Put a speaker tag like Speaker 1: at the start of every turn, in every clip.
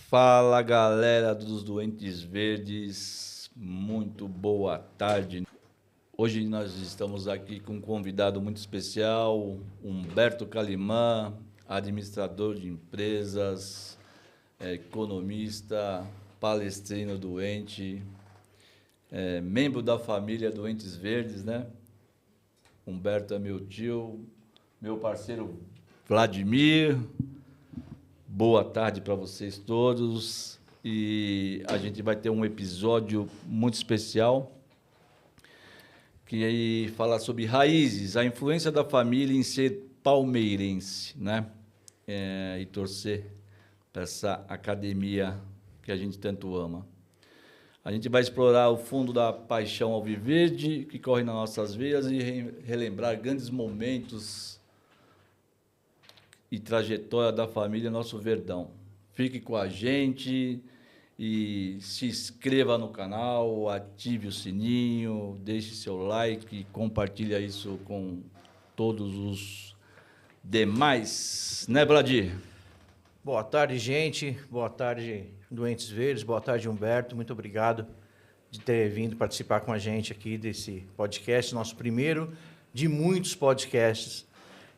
Speaker 1: Fala, galera dos Doentes Verdes, muito boa tarde. Hoje nós estamos aqui com um convidado muito especial, Humberto Calimã, administrador de empresas, economista, palestrino doente, membro da família Doentes Verdes, né? Humberto é meu tio, meu parceiro Vladimir. Boa tarde para vocês todos, e a gente vai ter um episódio muito especial que aí fala sobre raízes, a influência da família em ser palmeirense, né? E torcer para essa academia que a gente tanto ama. A gente vai explorar o fundo da paixão alviverde que corre nas nossas veias e relembrar grandes momentos e trajetória da família Nosso Verdão. Fique com a gente e se inscreva no canal, ative o sininho, deixe seu like, compartilhe isso com todos os demais, né, Vladir?
Speaker 2: Boa tarde, gente. Boa tarde, Doentes Verdes. Boa tarde, Humberto. Muito obrigado de ter vindo participar com a gente aqui desse podcast, nosso primeiro de muitos podcasts.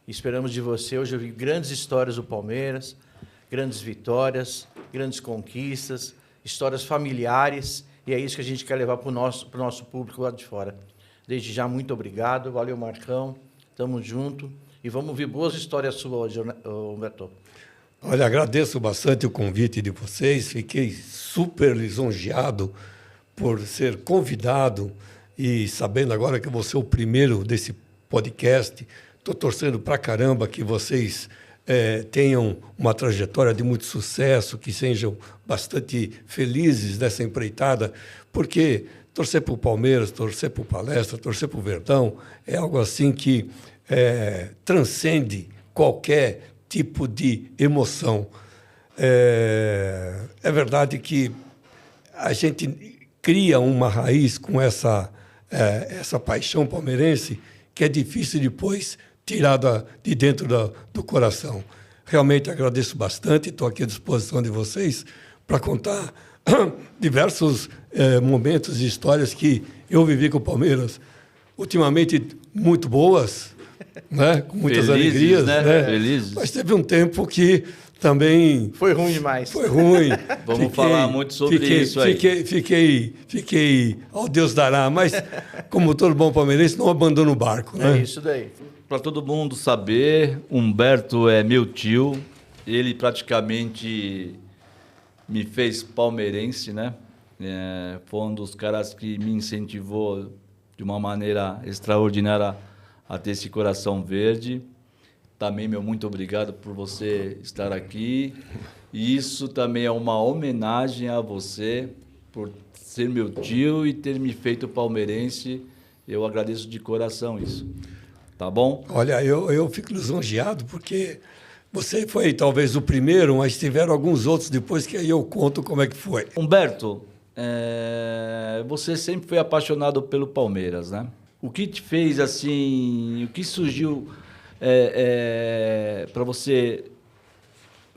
Speaker 2: Esperamos de você. Hoje eu vi grandes histórias do Palmeiras, grandes vitórias, grandes conquistas, histórias familiares, e é isso que a gente quer levar para o nosso público lá de fora. Desde já, muito obrigado. Valeu, Marcão. Tamo junto. E vamos ouvir boas histórias suas hoje, Humberto.
Speaker 3: Olha, agradeço bastante o convite de vocês. Fiquei super lisonjeado por ser convidado e sabendo agora que eu vou ser o primeiro desse podcast. Estou torcendo pra caramba que vocês tenham uma trajetória de muito sucesso, que sejam bastante felizes nessa empreitada, porque torcer para o Palmeiras, torcer para o Palestra, torcer para o Verdão é algo assim que transcende qualquer tipo de emoção. É verdade que a gente cria uma raiz com essa paixão palmeirense que é difícil depois tirar de dentro do coração. Realmente agradeço bastante, estou aqui à disposição de vocês para contar diversos momentos e histórias que eu vivi com o Palmeiras, ultimamente muito boas, né? Com muitas alegrias. Né?
Speaker 1: Felizes.
Speaker 3: Mas teve um tempo que também...
Speaker 2: Foi ruim demais.
Speaker 3: Foi ruim.
Speaker 1: Vamos falar muito sobre isso aí.
Speaker 3: Fiquei ao Deus dará, mas como todo bom palmeirense, não abandona o barco. Né?
Speaker 2: É isso daí.
Speaker 1: Para todo mundo saber, Humberto é meu tio, ele praticamente me fez palmeirense, né? Foi um dos caras que me incentivou de uma maneira extraordinária a ter esse coração verde. Também, meu muito obrigado por você estar aqui. E isso também é uma homenagem a você, por ser meu tio e ter me feito palmeirense. Eu agradeço de coração isso. Tá bom?
Speaker 3: Olha, eu fico lisonjeado porque você foi talvez o primeiro, mas tiveram alguns outros depois que aí eu conto como é que foi.
Speaker 1: Humberto, você sempre foi apaixonado pelo Palmeiras, né? O que te fez assim, o que surgiu para você,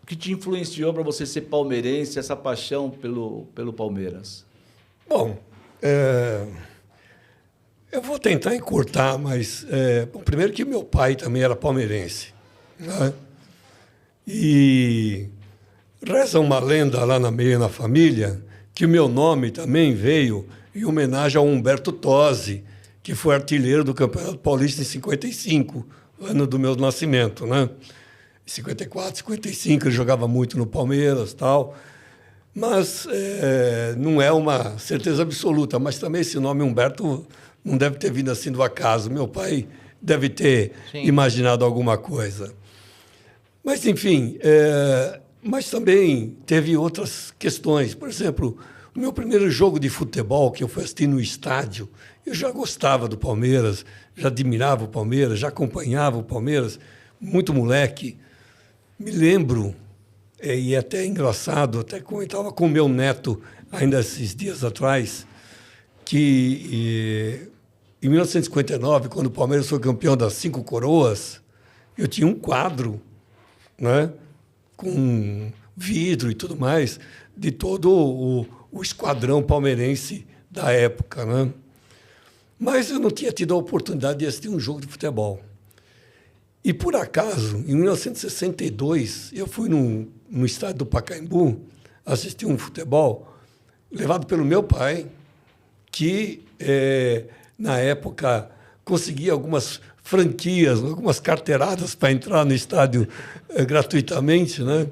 Speaker 1: o que te influenciou para você ser palmeirense, essa paixão pelo Palmeiras?
Speaker 3: Bom, eu vou tentar encurtar, mas bom, primeiro que meu pai também era palmeirense, né? E reza uma lenda lá na família que o meu nome também veio em homenagem ao Humberto Tosi, que foi artilheiro do Campeonato Paulista em 55, ano do meu nascimento, né? Em 54, 55, ele jogava muito no Palmeiras e tal. Mas não é uma certeza absoluta. Mas também esse nome Humberto não deve ter vindo assim do acaso. Meu pai deve ter imaginado alguma coisa. Mas, enfim, mas também teve outras questões. Por exemplo, o meu primeiro jogo de futebol que eu fui assistir no estádio, eu já gostava do Palmeiras, já admirava o Palmeiras, já acompanhava o Palmeiras, muito moleque. Me lembro, e até é engraçado, até comentava com o meu neto ainda esses dias atrás, que em 1959, quando o Palmeiras foi campeão das 5 coroas, eu tinha um quadro, né, com vidro e tudo mais, de todo o esquadrão palmeirense da época, né? Mas eu não tinha tido a oportunidade de assistir um jogo de futebol. E, por acaso, em 1962, eu fui no estádio do Pacaembu assistir um futebol levado pelo meu pai, que, na época, conseguia algumas franquias, algumas carteiradas para entrar no estádio gratuitamente, né?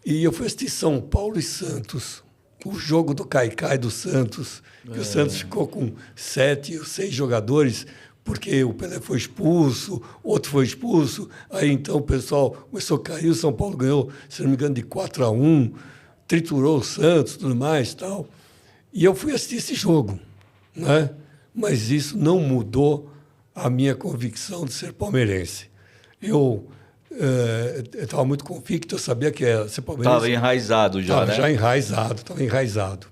Speaker 3: E eu fui assistir São Paulo e Santos, o jogo do Caicai do Santos, que o Santos ficou com 7 ou 6 jogadores, porque o Pelé foi expulso, outro foi expulso, aí então o pessoal começou a cair, o São Paulo ganhou, se não me engano, de 4-1, triturou o Santos, tudo mais, tal. E eu fui assistir esse jogo, né? Mas isso não mudou a minha convicção de ser palmeirense. Eu estava muito convicto, eu sabia que ia ser palmeirense.
Speaker 1: Estava enraizado já, né?
Speaker 3: Já enraizado, estava enraizado.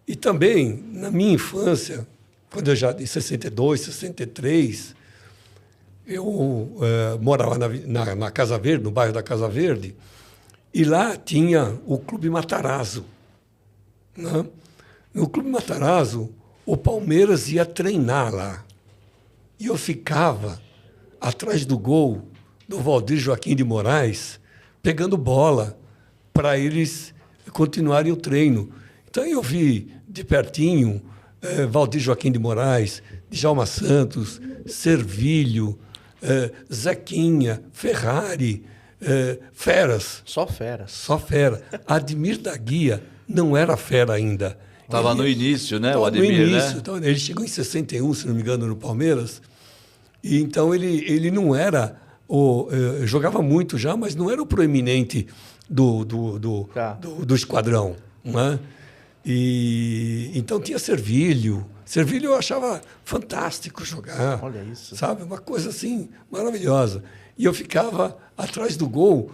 Speaker 3: E também, na minha infância, quando eu já, em 62, 63, eu morava na Casa Verde, no bairro da Casa Verde, e lá tinha o Clube Matarazzo, né? No Clube Matarazzo, o Palmeiras ia treinar lá. E eu ficava atrás do gol do Valdir Joaquim de Moraes, pegando bola para eles continuarem o treino. Então eu vi de pertinho Valdir Joaquim de Moraes, Djalma Santos, Servilho, Zequinha, Ferrari, feras.
Speaker 2: Só feras.
Speaker 3: Só fera. Ademir da Guia não era fera ainda.
Speaker 1: Estava no início, né, o Ademir,
Speaker 3: no início,
Speaker 1: né?
Speaker 3: então, ele chegou em 61, se não me engano, no Palmeiras. E então ele não era jogava muito já, mas não era o proeminente do esquadrão, né? E então tinha Servilho. Servilho eu achava fantástico jogar.
Speaker 2: Olha isso.
Speaker 3: Sabe? Uma coisa assim maravilhosa. E eu ficava atrás do gol,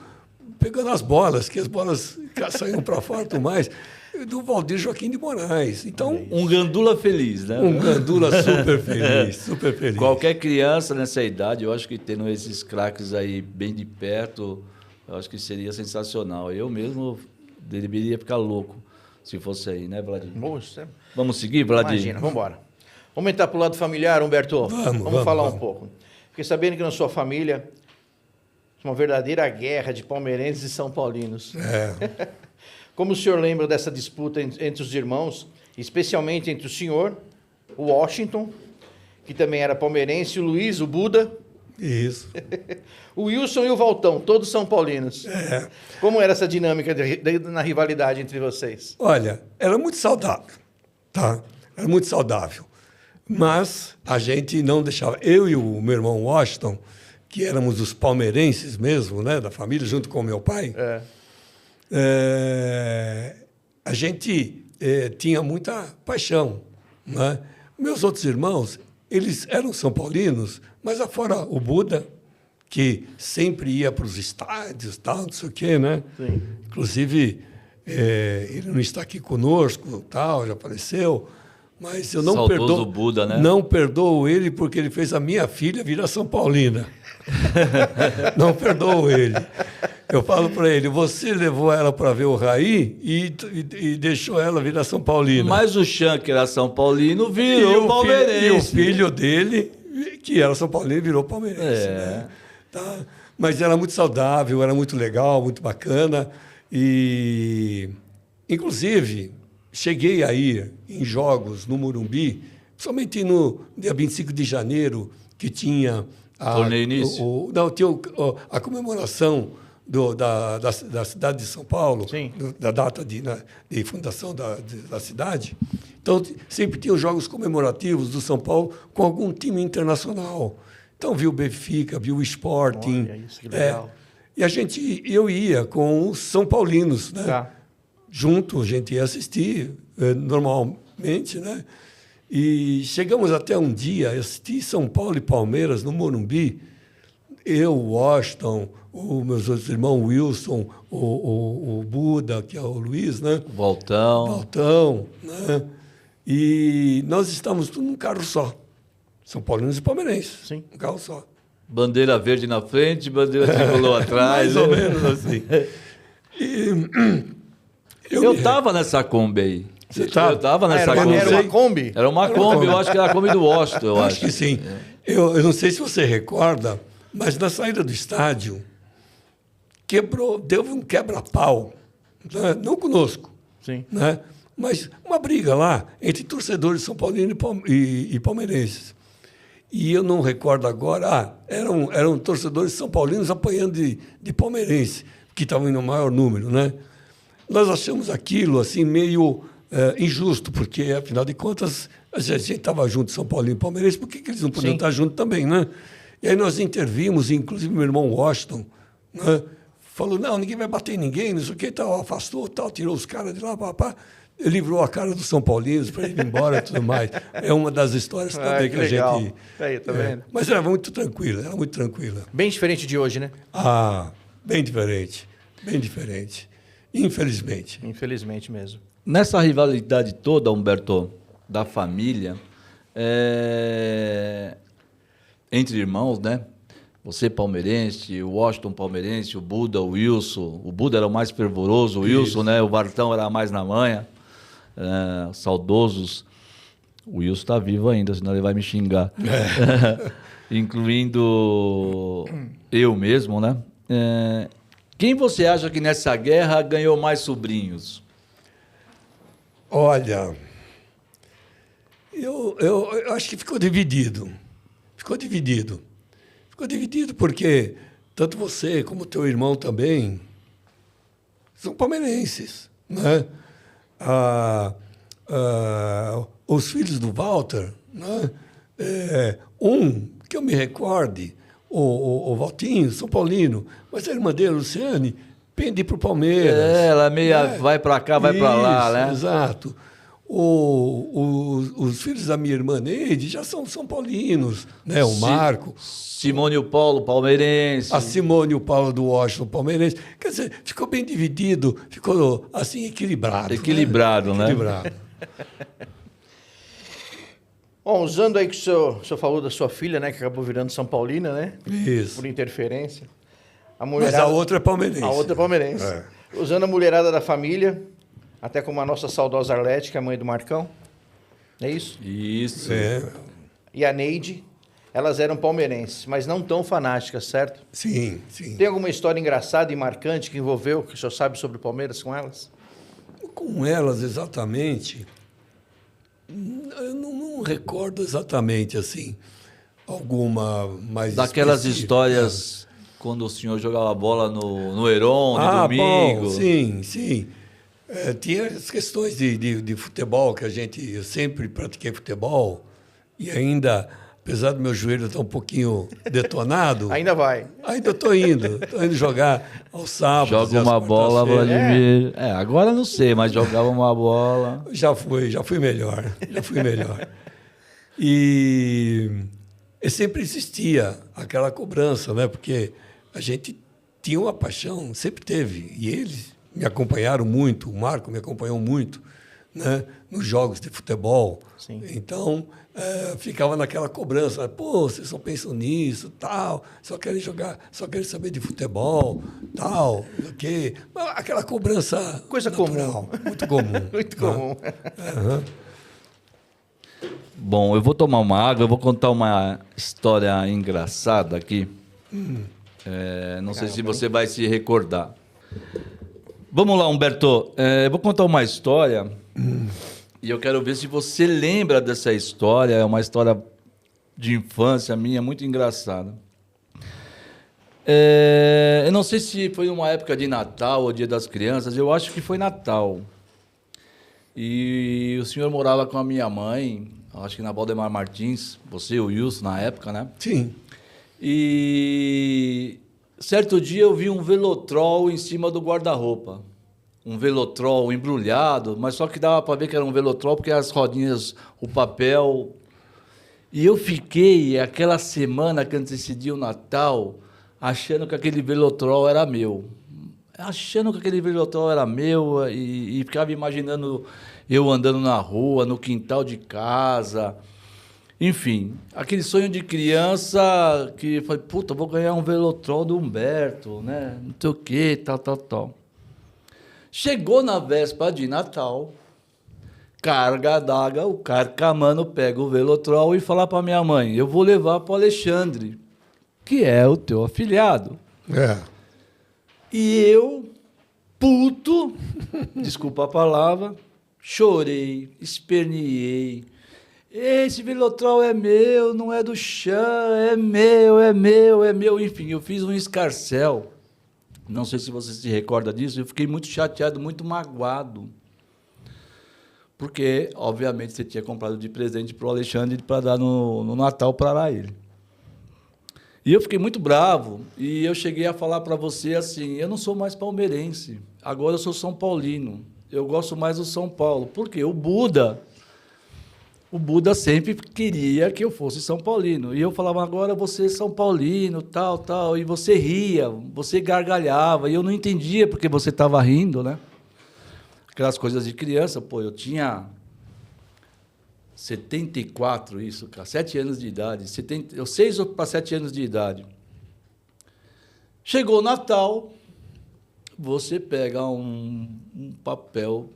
Speaker 3: pegando as bolas, que as bolas saíam para fora e tudo mais, do Valdir Joaquim de Moraes. Então,
Speaker 1: um gandula feliz, né?
Speaker 3: Um gandula super feliz, super feliz.
Speaker 1: Qualquer criança nessa idade, eu acho que tendo esses craques aí bem de perto, eu acho que seria sensacional. Eu mesmo deveria ficar louco se fosse aí, né, Vladimir?
Speaker 2: Moça.
Speaker 1: Vamos seguir, Vladimir?
Speaker 2: Imagina, vamos embora. Vamos entrar para o lado familiar, Humberto?
Speaker 3: Vamos
Speaker 2: falar um pouco. Fiquei sabendo que na sua família uma verdadeira guerra de palmeirenses e são paulinos. Como o senhor lembra dessa disputa entre os irmãos, especialmente entre o senhor, o Washington, que também era palmeirense, o Luiz, o Buda,
Speaker 3: Isso.
Speaker 2: o Wilson e o Valtão, todos são paulinos. Como era essa dinâmica na rivalidade entre vocês?
Speaker 3: Olha, era muito saudável, tá? Era muito saudável. Mas a gente não deixava... Eu e o meu irmão Washington, que éramos os palmeirenses mesmo, né, da família, junto com o meu pai... a gente tinha muita paixão, né? Meus outros irmãos, eles eram são paulinos, mas afora o Buda, que sempre ia para os estádios, tal, não sei o quê, né?
Speaker 2: Sim.
Speaker 3: Inclusive, ele não está aqui conosco, tal, já faleceu, mas eu não
Speaker 1: Saudoso
Speaker 3: perdoo,
Speaker 1: Buda, né?
Speaker 3: não perdoo ele porque ele fez a minha filha virar São Paulina. Não perdoo ele. Eu falo para ele, você levou ela para ver o Raí e deixou ela virar São Paulina.
Speaker 1: Mas o Chan, que era São Paulino, virou palmeirense.
Speaker 3: E o filho dele, que era São Paulino, virou palmeirense. Né? Tá? Mas era muito saudável, era muito legal, muito bacana. E, inclusive, cheguei a ir em jogos no Morumbi, somente no dia 25 de janeiro, que tinha
Speaker 1: torneio início?
Speaker 3: Tinha a comemoração da cidade de São Paulo,
Speaker 2: Sim.
Speaker 3: Da data de fundação da cidade. Então, sempre tinha os jogos comemorativos do São Paulo com algum time internacional. Então, viu o Benfica, viu o Sporting.
Speaker 2: Olha isso, que legal.
Speaker 3: E eu ia com os São Paulinos, né?
Speaker 2: Tá.
Speaker 3: Junto, a gente ia assistir normalmente, né? E chegamos até um dia, assisti São Paulo e Palmeiras no Morumbi. Eu, Washington, os meus outros irmãos, Wilson, o Buda, que é o Luiz, né?
Speaker 1: Valtão,
Speaker 3: né? E nós estávamos tudo num carro só. São Paulinos e palmeirenses.
Speaker 2: Sim.
Speaker 3: Um carro só.
Speaker 1: bandeira verde na frente, bandeira tricolor atrás.
Speaker 3: Mais ou menos assim.
Speaker 1: Eu estava nessa Kombi aí.
Speaker 3: Você tá?
Speaker 1: Eu estava nessa
Speaker 2: Era
Speaker 1: Kombi.
Speaker 2: uma Kombi?
Speaker 1: Era uma Kombi, eu acho que era a Kombi do Washington, eu
Speaker 3: Acho que sim. Eu não sei se você recorda, mas na saída do estádio, deu um quebra-pau, né? Não conosco,
Speaker 2: Sim.
Speaker 3: né? Mas uma briga lá entre torcedores de São Paulo e palmeirenses. E eu não recordo agora, eram torcedores são paulinos apanhando de palmeirense, que estavam no maior número, né? Nós achamos aquilo assim meio injusto, porque, afinal de contas, a gente estava junto, São Paulino e palmeirense, por que eles não podiam estar juntos também, né? E aí nós intervimos, inclusive meu irmão Washington, né? Falou, não, ninguém vai bater em ninguém, não sei o que, tal, afastou, tal, tirou os caras de lá, papá. Livrou a cara dos São Paulinos para ir embora e tudo mais. É uma das histórias também que
Speaker 2: legal.
Speaker 3: a gente...
Speaker 2: Aí, tá vendo?
Speaker 3: Mas era muito tranquila.
Speaker 2: Bem diferente de hoje, né?
Speaker 3: Bem diferente. Infelizmente.
Speaker 2: Infelizmente mesmo.
Speaker 1: Nessa rivalidade toda, Humberto, da família, entre irmãos, né? Você palmeirense, o Washington palmeirense, o Buda, o Wilson. O Buda era o mais fervoroso, o Wilson,
Speaker 3: Isso.
Speaker 1: né? O Vartão era mais na manha. Saudosos. O Wilson está vivo ainda, senão ele vai me xingar. Incluindo eu mesmo, né? Quem você acha que nessa guerra ganhou mais sobrinhos?
Speaker 3: Olha, eu acho que ficou dividido. Ficou dividido porque tanto você como teu irmão também são palmeirenses, né? Os filhos do Walter, né? Que eu me recorde, o Valtinho, São Paulino, mas a irmã dele, a Luciane, pende para o Palmeiras.
Speaker 1: Ela vai para cá, vai para lá, né?
Speaker 3: Exato. Os filhos da minha irmã Neide já são São Paulinos, né? O Marco.
Speaker 1: Simone e o Paulo, palmeirense.
Speaker 3: A Simone e o Paulo do Washington, palmeirense. Quer dizer, ficou bem dividido, ficou assim equilibrado.
Speaker 1: Equilibrado, né?
Speaker 3: Equilibrado.
Speaker 2: Bom, usando aí que o senhor falou da sua filha, né? Que acabou virando São Paulina, né?
Speaker 3: Isso.
Speaker 2: Por interferência.
Speaker 3: Mas a outra é palmeirense.
Speaker 2: A outra é palmeirense. Usando a mulherada da família, até como a nossa saudosa Arlete, que é a mãe do Marcão. É isso?
Speaker 1: Isso.
Speaker 2: E a Neide, elas eram palmeirenses, mas não tão fanáticas, certo?
Speaker 3: Sim.
Speaker 2: Tem alguma história engraçada e marcante que envolveu, que o senhor sabe sobre o Palmeiras com elas?
Speaker 3: Com elas, exatamente, eu não recordo exatamente, assim, alguma mais
Speaker 1: Daquelas
Speaker 3: específica.
Speaker 1: histórias quando o senhor jogava bola no Heron, de domingo.
Speaker 3: Bom, sim. Tinha as questões de futebol, eu sempre pratiquei futebol, e ainda apesar do meu joelho estar um pouquinho detonado,
Speaker 2: Ainda vai.
Speaker 3: ainda estou indo jogar aos sábados.
Speaker 1: Joga uma bola, Vladimir. Agora não sei, mas jogava uma bola.
Speaker 3: Já fui melhor. E sempre existia aquela cobrança, né? Porque a gente tinha uma paixão, sempre teve. E eles me acompanharam muito, o Marco me acompanhou muito, né? Nos jogos de futebol.
Speaker 2: Sim.
Speaker 3: Então, ficava naquela cobrança. Pô, vocês só pensam nisso, tal, só querem jogar, só querem saber de futebol, tal, o quê. Aquela cobrança
Speaker 2: Coisa
Speaker 3: natural,
Speaker 2: comum.
Speaker 3: muito comum.
Speaker 2: Muito
Speaker 3: né?
Speaker 2: comum.
Speaker 3: Uhum.
Speaker 1: Bom, eu vou tomar uma água, eu vou contar uma história engraçada aqui. Não sei se você vai se recordar. Vamos lá, Humberto. Eu vou contar uma história e eu quero ver se você lembra dessa história. É uma história de infância minha, muito engraçada. Eu não sei se foi uma época de Natal ou Dia das Crianças, eu acho que foi Natal. E o senhor morava com a minha mãe, acho que na Valdemar Martins, você e o Wilson na época, né?
Speaker 3: Sim.
Speaker 1: E certo dia eu vi um Velotrol em cima do guarda-roupa. Um Velotrol embrulhado, mas só que dava para ver que era um Velotrol porque as rodinhas, o papel... E eu fiquei aquela semana que antecedia o Natal achando que aquele Velotrol era meu. Achando que aquele Velotrol era meu e ficava imaginando eu andando na rua, no quintal de casa. Enfim, aquele sonho de criança que foi, puta, vou ganhar um Velotrol do Humberto, né? Não sei o quê, tal. Chegou na véspera de Natal, carga d'água, o carcamano pega o Velotrol e fala para minha mãe, eu vou levar para o Alexandre, que é o teu afilhado. E eu, puto, desculpa a palavra, chorei, esperneei. Esse Velotrol é meu, não é do chão, é meu. Enfim, eu fiz um escarcéu. Não sei se você se recorda disso, eu fiquei muito chateado, muito magoado. Porque, obviamente, você tinha comprado de presente para o Alexandre para dar no Natal para ele. E eu fiquei muito bravo, e eu cheguei a falar para você assim, eu não sou mais palmeirense, agora eu sou São Paulino, eu gosto mais do São Paulo. Por quê? O Buda sempre queria que eu fosse São Paulino, e eu falava, agora você é São Paulino, tal, e você ria, você gargalhava, e eu não entendia porque você estava rindo, né? Aquelas coisas de criança, pô, eu tinha 74, isso, cara, 7 anos de idade, 6 para 7 anos de idade. Chegou o Natal, você pega um papel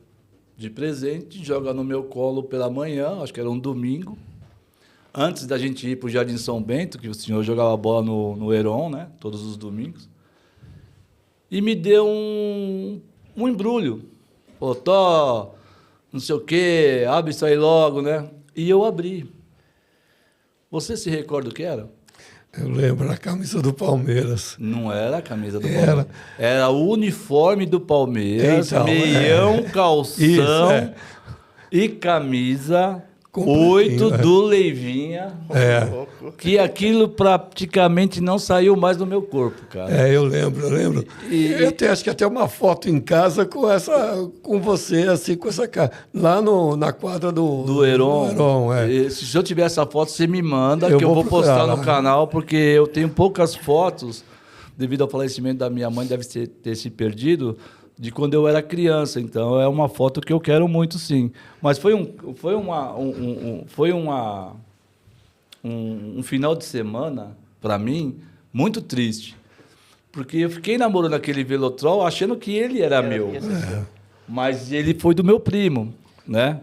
Speaker 1: de presente, joga no meu colo pela manhã, acho que era um domingo, antes da gente ir para o Jardim São Bento, que o senhor jogava bola no Heron, né, todos os domingos, e me deu um embrulho. Pô, não sei o quê, abre isso aí logo, né? E eu abri. Você se recorda o que era?
Speaker 3: Eu lembro, a camisa do Palmeiras.
Speaker 1: Não era a camisa do Palmeiras. Era o uniforme do Palmeiras,
Speaker 3: então,
Speaker 1: meião, calção
Speaker 3: isso,
Speaker 1: e camisa 8
Speaker 3: completinho,
Speaker 1: do Leivinha. Que aquilo praticamente não saiu mais do meu corpo, cara.
Speaker 3: Eu lembro. Eu acho que até uma foto em casa com você, assim, com essa cara. Lá na quadra do
Speaker 1: Heron.
Speaker 3: É.
Speaker 1: Se eu tiver essa foto, você me manda,
Speaker 3: Eu
Speaker 1: que eu vou postar
Speaker 3: procurar
Speaker 1: no canal, porque eu tenho poucas fotos, devido ao falecimento da minha mãe, deve ter se perdido, de quando eu era criança. Então, é uma foto que eu quero muito, sim. Mas foi um final de semana, para mim, muito triste. Porque eu fiquei namorando aquele Velotrol achando que ele era meu. Mas ele foi do meu primo, né?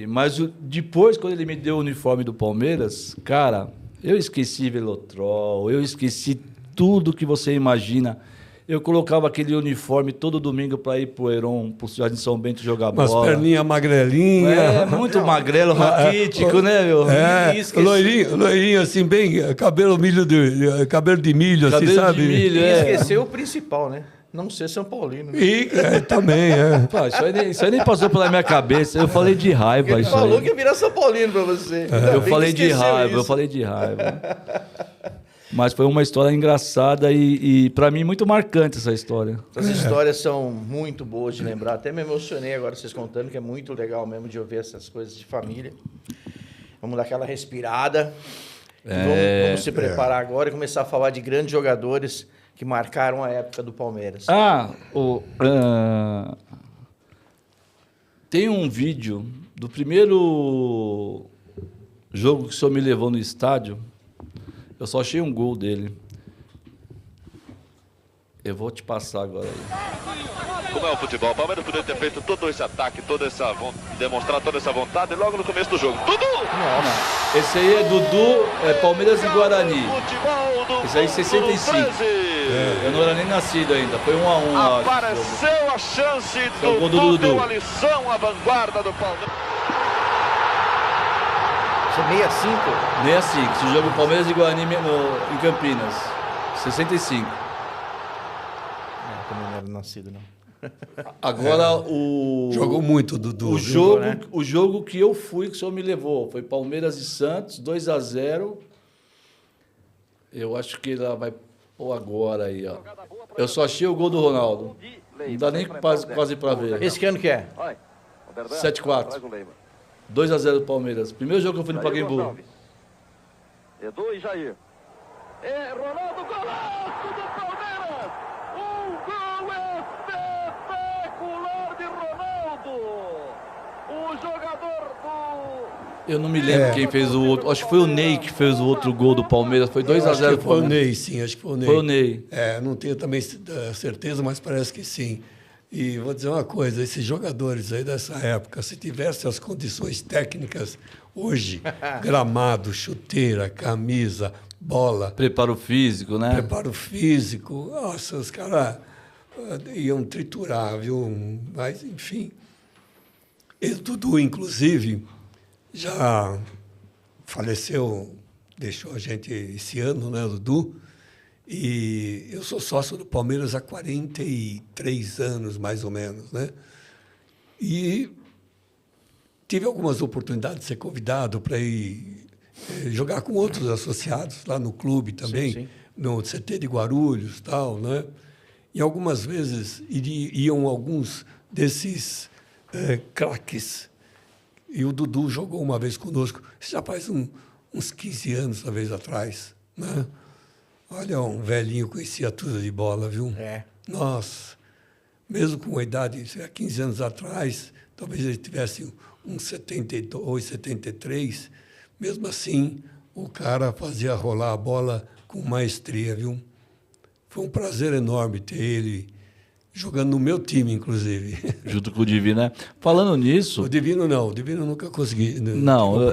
Speaker 1: Mas depois, quando ele me deu o uniforme do Palmeiras, cara, eu esqueci Velotrol, eu esqueci tudo que você imagina. Eu colocava aquele uniforme todo domingo para ir para o Heron, para o Jardim São Bento jogar bola.
Speaker 3: Umas perninhas magrelinhas.
Speaker 1: Muito magrelo, raquítico, né, meu?
Speaker 3: Loirinho, assim, bem, cabelo de milho, assim,
Speaker 1: Cabelo
Speaker 3: sabe?
Speaker 1: de milho,
Speaker 2: E esqueceu o principal, né? não ser São Paulino. Né?
Speaker 3: E também,
Speaker 1: Pô, isso aí nem passou pela minha cabeça. Eu falei de raiva.
Speaker 2: Ele
Speaker 1: Isso
Speaker 2: falou
Speaker 1: aí.
Speaker 2: que ia virar São Paulino para você.
Speaker 1: Eu falei de raiva. Mas foi uma história engraçada e para mim, muito marcante essa história.
Speaker 2: As histórias são muito boas de lembrar. Até me emocionei agora vocês contando, que é muito legal mesmo de ouvir essas coisas de família. Vamos dar aquela respirada. Vamos se preparar agora e começar a falar de grandes jogadores que marcaram a época do Palmeiras.
Speaker 1: Tem um vídeo do primeiro jogo que o senhor me levou no estádio. Eu só achei um gol dele. Eu vou te passar agora aí.
Speaker 4: Como é o futebol? O Palmeiras poderia ter feito todo esse ataque, demonstrar toda essa vontade logo no começo do jogo. Dudu!
Speaker 1: Não. Esse aí é Dudu, Palmeiras e Guarani. Esse aí é 65. Eu não era nem nascido ainda. Foi 1-1.
Speaker 4: Apareceu a chance
Speaker 1: do
Speaker 4: Dudu,
Speaker 1: Dudu.
Speaker 4: deu a lição à vanguarda do Palmeiras.
Speaker 2: Isso é 65?
Speaker 1: 65. Esse jogo Palmeiras e Guarani em Campinas. 65.
Speaker 2: Também não era nascido, não.
Speaker 1: Agora
Speaker 3: jogou muito, Dudu.
Speaker 1: O jogo que eu fui, que o senhor me levou, foi Palmeiras e Santos, 2-0. Eu acho que ela vai pôr agora aí, ó. Eu só achei o gol do Ronaldo. Não dá nem quase para ver.
Speaker 2: Esse que ano que é?
Speaker 1: 7-4. 2-0 do Palmeiras. Primeiro jogo que eu fui no Pacaembu.
Speaker 4: Edu e Jair. Ronaldo, golaço do Palmeiras! Um gol espetacular de Ronaldo! O jogador do...
Speaker 1: Eu não me lembro quem fez o outro. Acho que foi o Ney que fez o outro gol do Palmeiras. Foi 2-0 do
Speaker 3: Foi o
Speaker 1: Palmeiras.
Speaker 3: Ney, sim, acho que foi o Ney.
Speaker 1: Foi o Ney.
Speaker 3: Não tenho também certeza, mas parece que sim. E vou dizer uma coisa, esses jogadores aí dessa época, se tivessem as condições técnicas hoje, gramado, chuteira, camisa, bola...
Speaker 1: Preparo físico, né?
Speaker 3: Preparo físico, nossa, os caras iam triturar, viu? Mas, enfim. E Dudu, inclusive, já faleceu, deixou a gente esse ano, né, Dudu? E eu sou sócio do Palmeiras há 43 anos, mais ou menos, né? E tive algumas oportunidades de ser convidado para ir jogar com outros associados lá no clube também,
Speaker 2: sim.
Speaker 3: No CT de Guarulhos, tal, né? E algumas vezes iam alguns desses craques. E o Dudu jogou uma vez conosco, isso já faz uns 15 anos, talvez, atrás, né? Olha, um velhinho conhecia tudo de bola, viu? Nossa, mesmo com a idade, há 15 anos atrás, talvez ele tivesse uns 72, 73, mesmo assim, o cara fazia rolar a bola com maestria, viu? Foi um prazer enorme ter ele jogando no meu time, inclusive.
Speaker 1: Junto com o Divino, né? Falando nisso...
Speaker 3: O Divino não, o Divino nunca consegui.
Speaker 1: Não,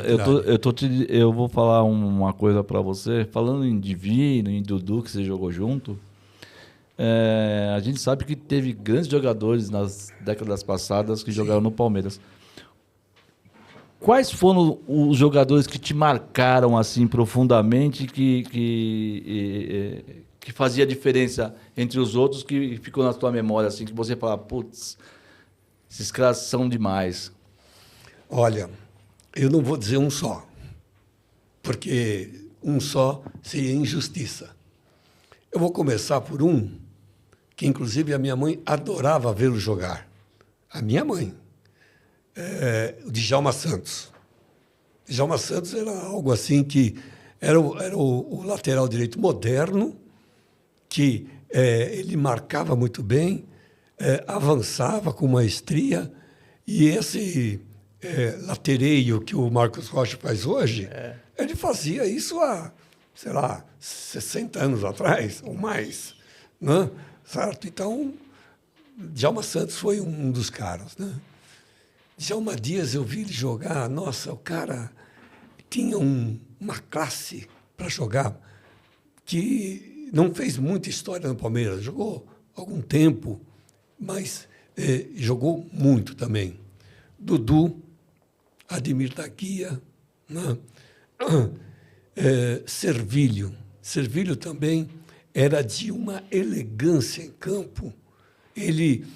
Speaker 1: eu vou falar uma coisa para você. Falando em Divino, em Dudu, que você jogou junto, a gente sabe que teve grandes jogadores nas décadas passadas que jogaram no Palmeiras. Quais foram os jogadores que te marcaram assim profundamente, que fazia diferença entre os outros, que ficou na tua memória, assim, que você fala, putz, esses caras são demais?
Speaker 3: Olha, eu não vou dizer um só, porque um só seria injustiça. Eu vou começar por um que, inclusive, a minha mãe adorava vê-lo jogar. A minha mãe. O Djalma Santos. Djalma Santos era algo assim que era o lateral direito moderno, que ele marcava muito bem, avançava com maestria, e esse latereio que o Marcos Rocha faz hoje, ele fazia isso há, sei lá, 60 anos atrás, ou mais. Né? Certo? Então, Djalma Santos foi um dos caras. Né? Djalma Dias, eu vi ele jogar, nossa, o cara tinha uma classe para jogar que não fez muita história no Palmeiras, jogou algum tempo, mas jogou muito também. Dudu, Ademir da Guia, né? Servilho. Servilho também era de uma elegância em campo ele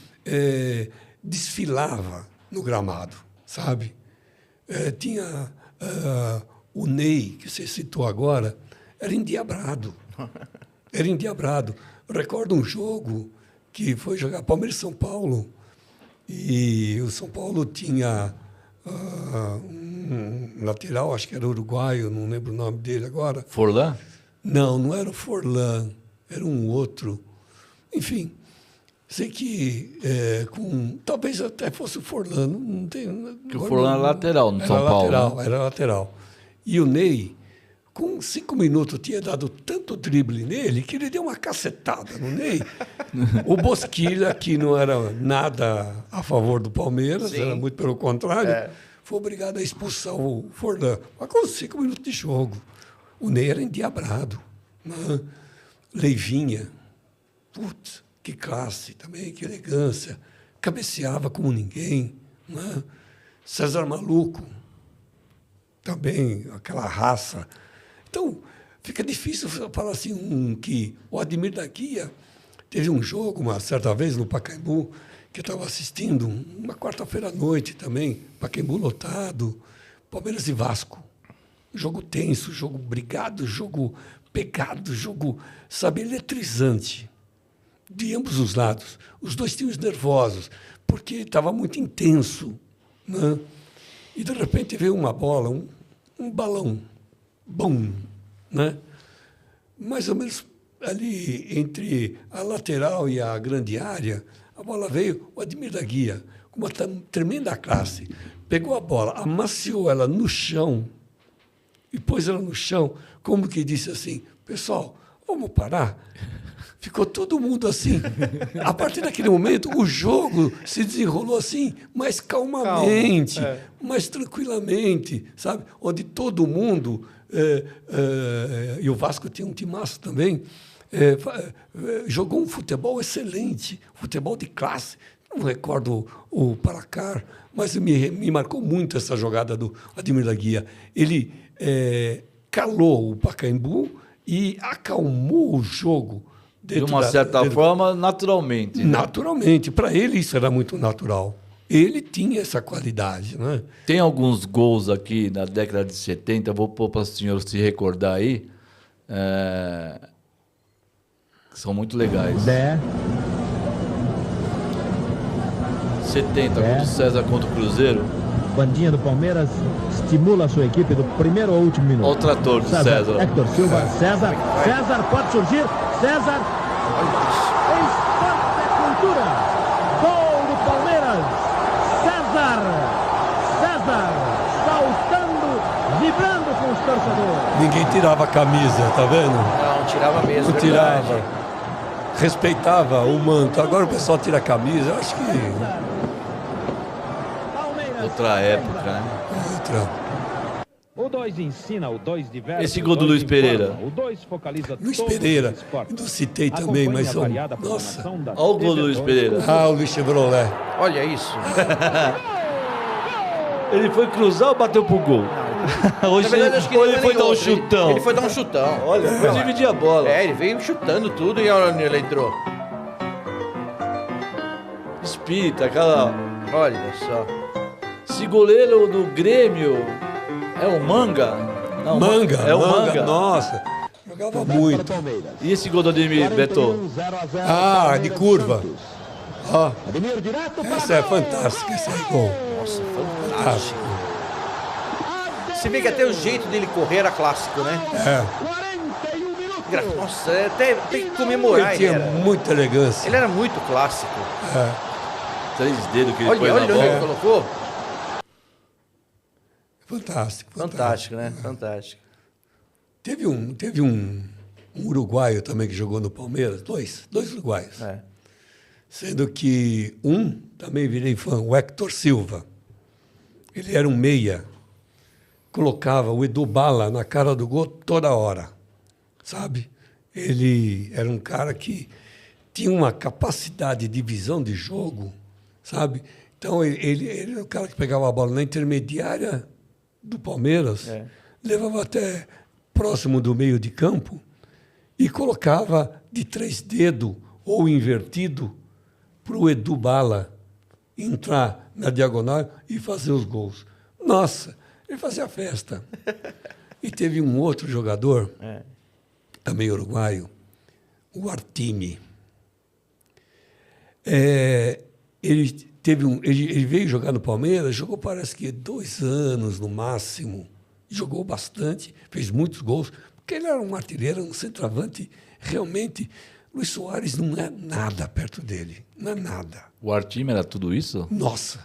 Speaker 3: desfilava no gramado, sabe? Tinha o Ney, que você citou agora, era endiabrado. Era endiabrado. Eu recordo um jogo que foi jogar Palmeiras e São Paulo, e o São Paulo tinha um lateral, acho que era uruguaio, não lembro o nome dele agora.
Speaker 1: Forlan?
Speaker 3: Não era o Forlan, era um outro. Enfim, sei que talvez até fosse o Forlan. Não tem,
Speaker 1: Que o Forlan era lateral no São Paulo. Né?
Speaker 3: Era lateral. E o Ney, com 5 minutos, tinha dado tanto drible nele que ele deu uma cacetada no Ney. O Bosquilha, que não era nada a favor do Palmeiras,
Speaker 2: Sim.
Speaker 3: era muito pelo contrário, foi obrigado a expulsar o Forlan. Mas com 5 minutos de jogo. O Ney era endiabrado. Né? Leivinha, putz, que classe também, que elegância. Cabeceava como ninguém. Né? César Maluco, também, aquela raça. Então, fica difícil falar assim, que o Ademir da Guia teve um jogo, uma certa vez, no Pacaembu, que eu estava assistindo, uma quarta-feira à noite também, Pacaembu lotado, Palmeiras e Vasco. Jogo tenso, jogo brigado, jogo pegado, jogo, sabe, eletrizante, de ambos os lados. Os dois times nervosos, porque estava muito intenso. Né? E, de repente, veio uma bola, um balão, bom, né? Mais ou menos ali entre a lateral e a grande área, a bola veio, o Ademir da Guia, com uma tremenda classe, pegou a bola, amaciou ela no chão e pôs ela no chão, como que disse assim, pessoal, vamos parar? Ficou todo mundo assim. A partir daquele momento, o jogo se desenrolou assim, mais calmamente, mais tranquilamente, sabe? Onde todo mundo... e o Vasco tinha um timaço também, jogou um futebol excelente, futebol de classe. Não recordo o placar, mas me marcou muito essa jogada do Ademir da Guia. Ele calou o Pacaembu e acalmou o jogo.
Speaker 1: De uma certa forma, naturalmente. Né?
Speaker 3: Naturalmente. Para ele, isso era muito natural. Ele tinha essa qualidade. Né?
Speaker 1: Tem alguns gols aqui na década de 70, vou pôr para o senhor se recordar aí, que são muito legais. 70, contra o César contra o Cruzeiro.
Speaker 5: Bandinha do Palmeiras estimula a sua equipe do primeiro ao último minuto.
Speaker 1: Olha o trator do César.
Speaker 5: Hector Silva, César pode surgir. César. Esporte é cultura. Gol do Palmeiras. César saltando, vibrando com os torcedores.
Speaker 3: Ninguém tirava a camisa, tá vendo?
Speaker 2: Não, tirava mesmo.
Speaker 3: Não tirava. Respeitava o manto. Agora o pessoal tira a camisa. Eu acho que...
Speaker 1: Outra época, né?
Speaker 3: Outra.
Speaker 5: O 2 ensina, o 2 diverte.
Speaker 1: Esse gol do Luiz Pereira.
Speaker 5: O 2 focaliza
Speaker 3: Luiz
Speaker 5: todos
Speaker 3: Pereira,
Speaker 5: os esportes.
Speaker 3: eu citei também, mas são... Nossa,
Speaker 1: Olha o gol do Luiz Pereira.
Speaker 3: o Luiz Chevrolet.
Speaker 2: Olha isso.
Speaker 1: Ele foi cruzar ou bateu pro gol? Hoje,
Speaker 2: Na verdade, acho que
Speaker 1: ou
Speaker 2: ele
Speaker 1: ele foi dar um
Speaker 2: outro.
Speaker 1: chutão?
Speaker 2: Ele foi dar um chutão.
Speaker 1: Olha, foi dividir a bola.
Speaker 2: Ele veio chutando tudo e olha onde ele entrou.
Speaker 1: Espírita, aquela...
Speaker 2: Olha só.
Speaker 1: Esse goleiro do Grêmio é o Manga? Não,
Speaker 3: Manga,
Speaker 1: é o Manga.
Speaker 3: Nossa, jogava muito.
Speaker 1: E esse gol do Ademir, Beto?
Speaker 3: De curva. Ó,
Speaker 5: Ademir direto para
Speaker 3: essa é fantástica, esse é gol.
Speaker 2: Nossa, fantástico.
Speaker 3: Fantástico.
Speaker 2: Você vê que até o jeito dele correr era clássico, né?
Speaker 5: 41 minutos.
Speaker 2: Nossa, até tem que comemorar.
Speaker 3: Ele tinha muita elegância.
Speaker 2: Ele era muito clássico.
Speaker 1: 3 dedos que ele põe
Speaker 2: Olha
Speaker 1: na
Speaker 2: onde
Speaker 1: bola.
Speaker 2: ele colocou.
Speaker 3: Fantástico.
Speaker 2: Fantástico, né? Fantástico.
Speaker 3: Teve um uruguaio também que jogou no Palmeiras, dois uruguaios. Sendo que um, também virei fã, o Hector Silva. Ele era um meia, colocava o Edu Bala na cara do gol toda hora, sabe? Ele era um cara que tinha uma capacidade de visão de jogo, sabe? Então, ele era o cara que pegava a bola na intermediária do Palmeiras, levava até próximo do meio de campo e colocava de 3 dedos ou invertido para o Edu Bala entrar na diagonal e fazer os gols. Nossa, ele fazia festa. E teve um outro jogador, também uruguaio, o Artime. Ele veio jogar no Palmeiras, jogou parece que 2 anos no máximo, jogou bastante, fez muitos gols, porque ele era um artilheiro, um centroavante, realmente. Luiz Soares não é nada perto dele, não é nada.
Speaker 1: O Artime era tudo isso?
Speaker 3: Nossa!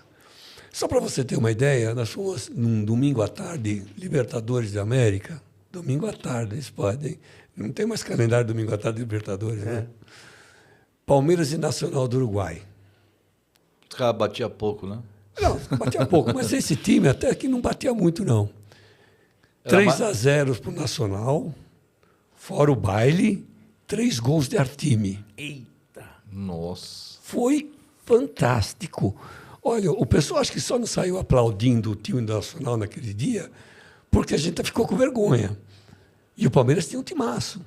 Speaker 3: Só para você ter uma ideia, nós fomos num domingo à tarde, Libertadores da América, domingo à tarde, eles podem, não tem mais calendário domingo à tarde, Libertadores, né? Palmeiras e Nacional do Uruguai.
Speaker 1: Os caras batiam pouco, né?
Speaker 3: Não, batia pouco, mas esse time até que não batia muito, não.
Speaker 1: Era
Speaker 3: 3-0 para o Nacional, fora o baile, 3 gols de Artime.
Speaker 2: Eita!
Speaker 1: Nossa.
Speaker 3: Foi fantástico. Olha, o pessoal acho que só não saiu aplaudindo o time nacional naquele dia porque a gente ficou com vergonha. E o Palmeiras tinha um timaço.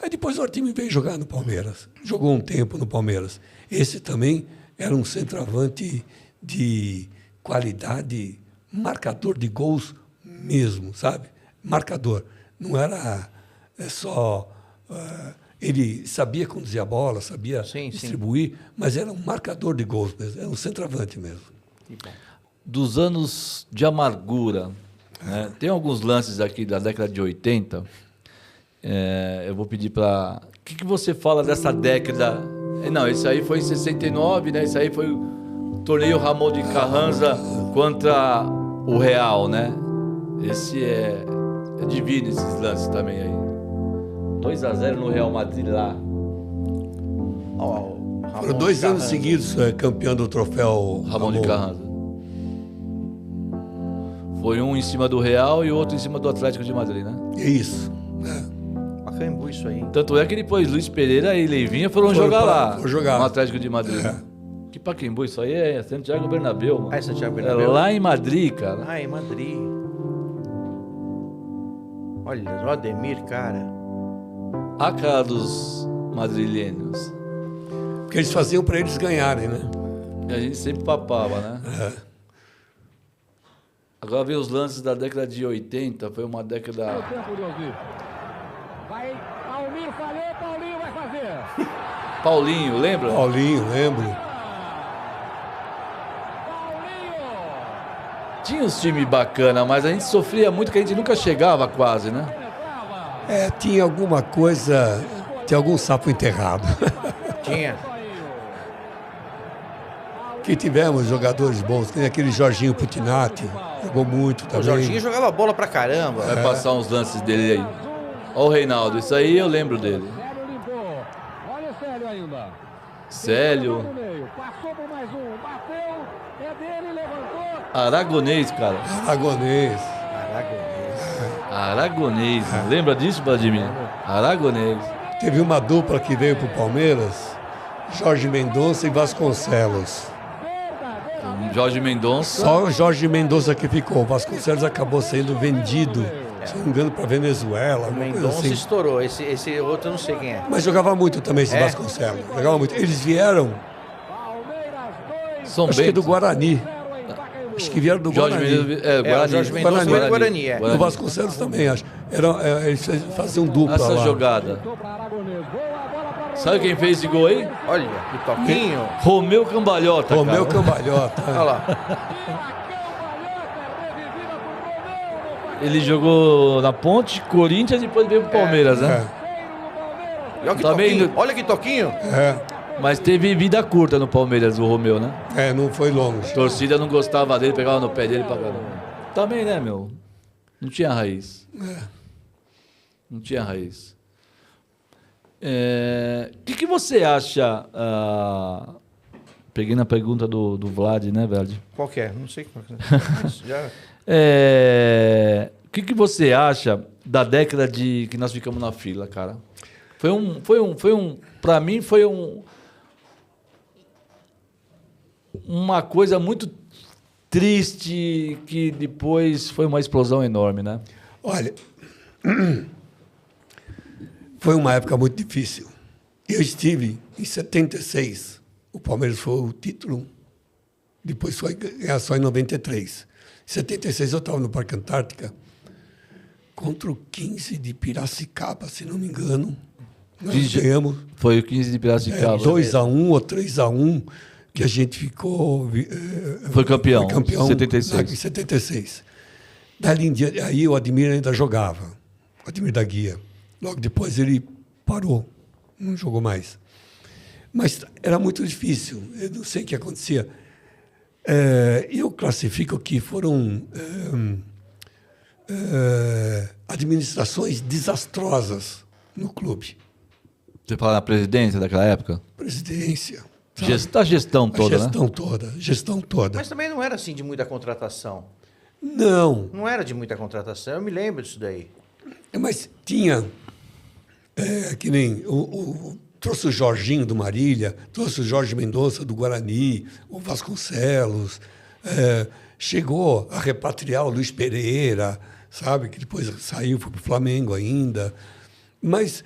Speaker 3: Aí depois o Artime veio jogar no Palmeiras. Jogou um tempo no Palmeiras. Esse também era um centroavante de qualidade, marcador de gols mesmo, sabe? Marcador. Não era só... ele sabia conduzir a bola, sabia distribuir, mas era um marcador de gols mesmo, era um centroavante mesmo.
Speaker 1: Dos anos de amargura, né? Tem alguns lances aqui da década de 80. Eu vou pedir para... O que você fala dessa década? Não, esse aí foi em 69, né? Esse aí foi o torneio Ramon de Carranza contra o Real, né? Esse é divino, esses lances também aí. 2-0 no Real Madrid lá.
Speaker 3: Foram 2 anos seguidos campeão do troféu
Speaker 1: Ramon de Carranza. Foi um em cima do Real e outro em cima do Atlético de Madrid, né?
Speaker 3: Isso.
Speaker 2: Pacaembu isso aí.
Speaker 1: Tanto é que depois Luiz Pereira e Leivinha foram jogar lá.
Speaker 3: Foram jogar.
Speaker 1: No Atlético de Madrid. Que Pacaembu, isso aí é Santiago Bernabéu, mano.
Speaker 2: É Santiago Bernabéu?
Speaker 1: É lá em Madrid, cara.
Speaker 2: Ah, em Madrid. Olha, o Ademir, cara.
Speaker 1: A cara dos madrilhenhos.
Speaker 3: Porque eles faziam para eles ganharem, né?
Speaker 1: E a gente sempre papava, né? Agora vem os lances da década de 80, foi uma década...
Speaker 5: Vai, Paulinho falhou, Paulinho vai fazer.
Speaker 1: Paulinho, lembra?
Speaker 3: Paulinho, lembro.
Speaker 1: Tinha uns times bacana, mas a gente sofria muito que a gente nunca chegava quase, né?
Speaker 3: Tinha alguma coisa, tinha algum sapo enterrado.
Speaker 2: Tinha.
Speaker 3: Que tivemos jogadores bons, tem aquele Jorginho Putinati, jogou muito também.
Speaker 2: O Jorginho jogava bola pra caramba.
Speaker 1: Vai passar uns lances dele aí. Ó o Reinaldo, isso aí eu lembro dele.
Speaker 5: Célio limpou. Olha o Célio ainda.
Speaker 1: Célio.
Speaker 5: Passou por mais um. Bateu. É dele, levantou.
Speaker 1: Aragonês, cara.
Speaker 3: Aragonês.
Speaker 1: Aragonês. Lembra disso, Vladimir? Aragonês.
Speaker 3: Teve uma dupla que veio para o Palmeiras, Jorge Mendonça e Vasconcelos.
Speaker 1: Jorge Mendonça.
Speaker 3: Só o Jorge Mendonça que ficou. O Vasconcelos acabou sendo vendido, se não me engano, para Venezuela.
Speaker 2: O Mendonça
Speaker 3: assim.
Speaker 2: estourou. Esse outro eu não sei quem é.
Speaker 3: Mas jogava muito também esse Vasconcelos. Jogava muito. Eles vieram,
Speaker 1: São
Speaker 3: acho que do
Speaker 1: Bento.
Speaker 3: Guarani. Acho que vieram do
Speaker 1: Jorge
Speaker 3: Guarani.
Speaker 1: Mendonça.
Speaker 2: o Jorge Mendonça veio do Guarani, é.
Speaker 3: O Vasconcelos também, acho. Eles faziam dupla
Speaker 1: Essa
Speaker 3: lá.
Speaker 1: jogada. Sabe quem fez esse gol aí?
Speaker 2: Olha, que toquinho.
Speaker 1: Romeu Cambalhota,
Speaker 3: Romeu
Speaker 1: cara.
Speaker 3: Cambalhota.
Speaker 2: Olha lá.
Speaker 1: Ele jogou na Ponte, Corinthians e depois veio pro Palmeiras, né?
Speaker 2: E olha que
Speaker 1: Também
Speaker 2: toquinho.
Speaker 1: no-
Speaker 2: Olha que toquinho.
Speaker 1: Mas teve vida curta no Palmeiras, o Romeu, né?
Speaker 3: Não foi longe.
Speaker 1: A torcida não gostava dele, pegava no pé dele pra caramba. Também, né, meu? Não tinha raiz. Não tinha raiz. O que você acha... Peguei na pergunta do Vlad, né, Vlad?
Speaker 2: Qual que é? Não sei qual que é. Já...
Speaker 1: O que você acha da década de que nós ficamos na fila, cara? Para mim foi uma coisa muito triste que depois foi uma explosão enorme, né?
Speaker 3: Olha, foi uma época muito difícil. Eu estive em 76. O Palmeiras foi o título. Depois foi ganhar só em 93. Em 76 eu estava no Parque Antártica contra o 15 de Piracicaba, se não me engano. Nós ganhamos
Speaker 1: Foi o 15 de Piracicaba.
Speaker 3: 2-1 ou 3-1, que a gente ficou...
Speaker 1: Foi campeão,
Speaker 3: Foi campeão
Speaker 1: 76.
Speaker 3: em 76. Dali em diante, aí o Admir ainda jogava, o Admir da Guia. Logo depois ele parou, não jogou mais. Mas era muito difícil, eu não sei o que acontecia. Eu classifico que foram administrações desastrosas no clube.
Speaker 1: Você fala na presidência daquela época?
Speaker 3: Presidência. sabe?
Speaker 1: A gestão toda,
Speaker 3: A gestão toda.
Speaker 2: Mas também não era assim de muita contratação.
Speaker 3: Não,
Speaker 2: Não era de muita contratação, eu me lembro disso daí.
Speaker 3: mas tinha, que nem, trouxe o Jorginho do Marília, trouxe o Jorge Mendonça do Guarani, o Vasconcelos, chegou a repatriar o Luiz Pereira, sabe, que depois saiu, foi para o Flamengo ainda, mas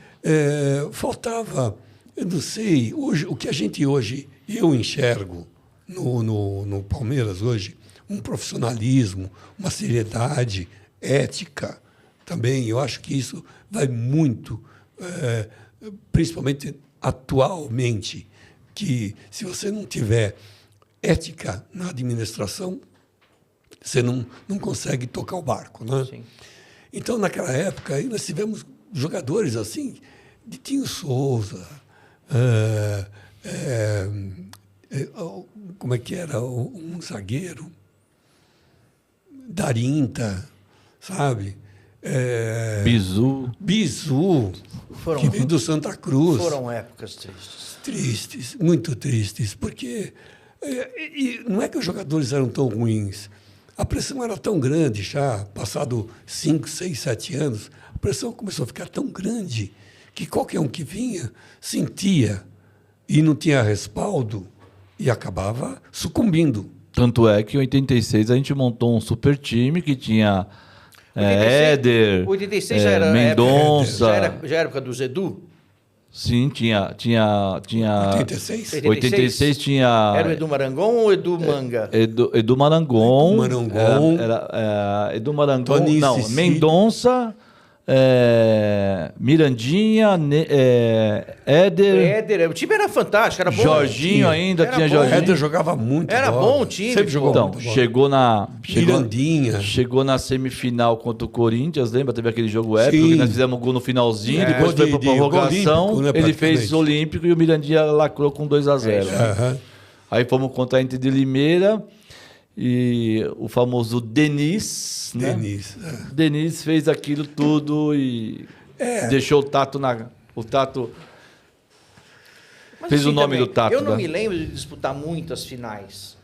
Speaker 3: faltava, eu não sei, hoje, o que a gente hoje, eu enxergo no Palmeiras hoje, um profissionalismo, uma seriedade, ética também. Eu acho que isso vai muito, principalmente atualmente, que se você não tiver ética na administração, você não consegue tocar o barco. Né?
Speaker 2: Sim.
Speaker 3: Então, naquela época, aí nós tivemos jogadores assim, de Tinho Souza, como é que era? Um zagueiro, Darinta, sabe? Bizu, que veio do Santa Cruz.
Speaker 2: Foram épocas tristes.
Speaker 3: Tristes, muito tristes, porque e não é que os jogadores eram tão ruins, a pressão era tão grande já, passado 5, 6, 7 anos, a pressão começou a ficar tão grande que qualquer um que vinha sentia e não tinha respaldo e acabava sucumbindo.
Speaker 1: Tanto é que em 86 a gente montou um super time que tinha
Speaker 2: 86 já era
Speaker 1: Mendonça.
Speaker 2: já era época do Zedu?
Speaker 1: Sim, tinha
Speaker 3: 86?
Speaker 1: 86 tinha
Speaker 2: Era o Edu Marangon ou o Edu Manga?
Speaker 1: Edu Marangon. Edu Marangon.
Speaker 3: Toninho
Speaker 1: Não,
Speaker 3: Cecílio.
Speaker 1: Mendonça, Mirandinha, Éder,
Speaker 2: O time era fantástico, era bom.
Speaker 1: Jorginho ainda,
Speaker 2: Era
Speaker 1: tinha
Speaker 2: bom.
Speaker 1: Jorginho.
Speaker 3: Éder jogava muito
Speaker 2: Era
Speaker 3: bola.
Speaker 2: bom o time,
Speaker 3: Sempre jogou
Speaker 1: Então,
Speaker 3: muito bola.
Speaker 1: chegou
Speaker 3: Mirandinha.
Speaker 1: na semifinal contra o Corinthians, lembra? Teve aquele jogo épico
Speaker 3: Sim.
Speaker 1: que nós fizemos gol no finalzinho, depois
Speaker 3: Gol
Speaker 1: foi
Speaker 3: de-
Speaker 1: para
Speaker 3: de-
Speaker 1: prorrogação,
Speaker 3: olímpico, né,
Speaker 1: ele fez
Speaker 3: praticamente.
Speaker 1: olímpico e o Mirandinha lacrou com 2-0.
Speaker 3: Aham.
Speaker 1: Aí fomos contra a Inter de Limeira e o famoso Denis, né? Denis fez aquilo tudo e deixou o Tato O Tato
Speaker 2: Mas,
Speaker 1: fez
Speaker 2: assim,
Speaker 1: o nome
Speaker 2: também,
Speaker 1: do Tato.
Speaker 2: Eu não
Speaker 1: né?
Speaker 2: me lembro de disputar muitas finais.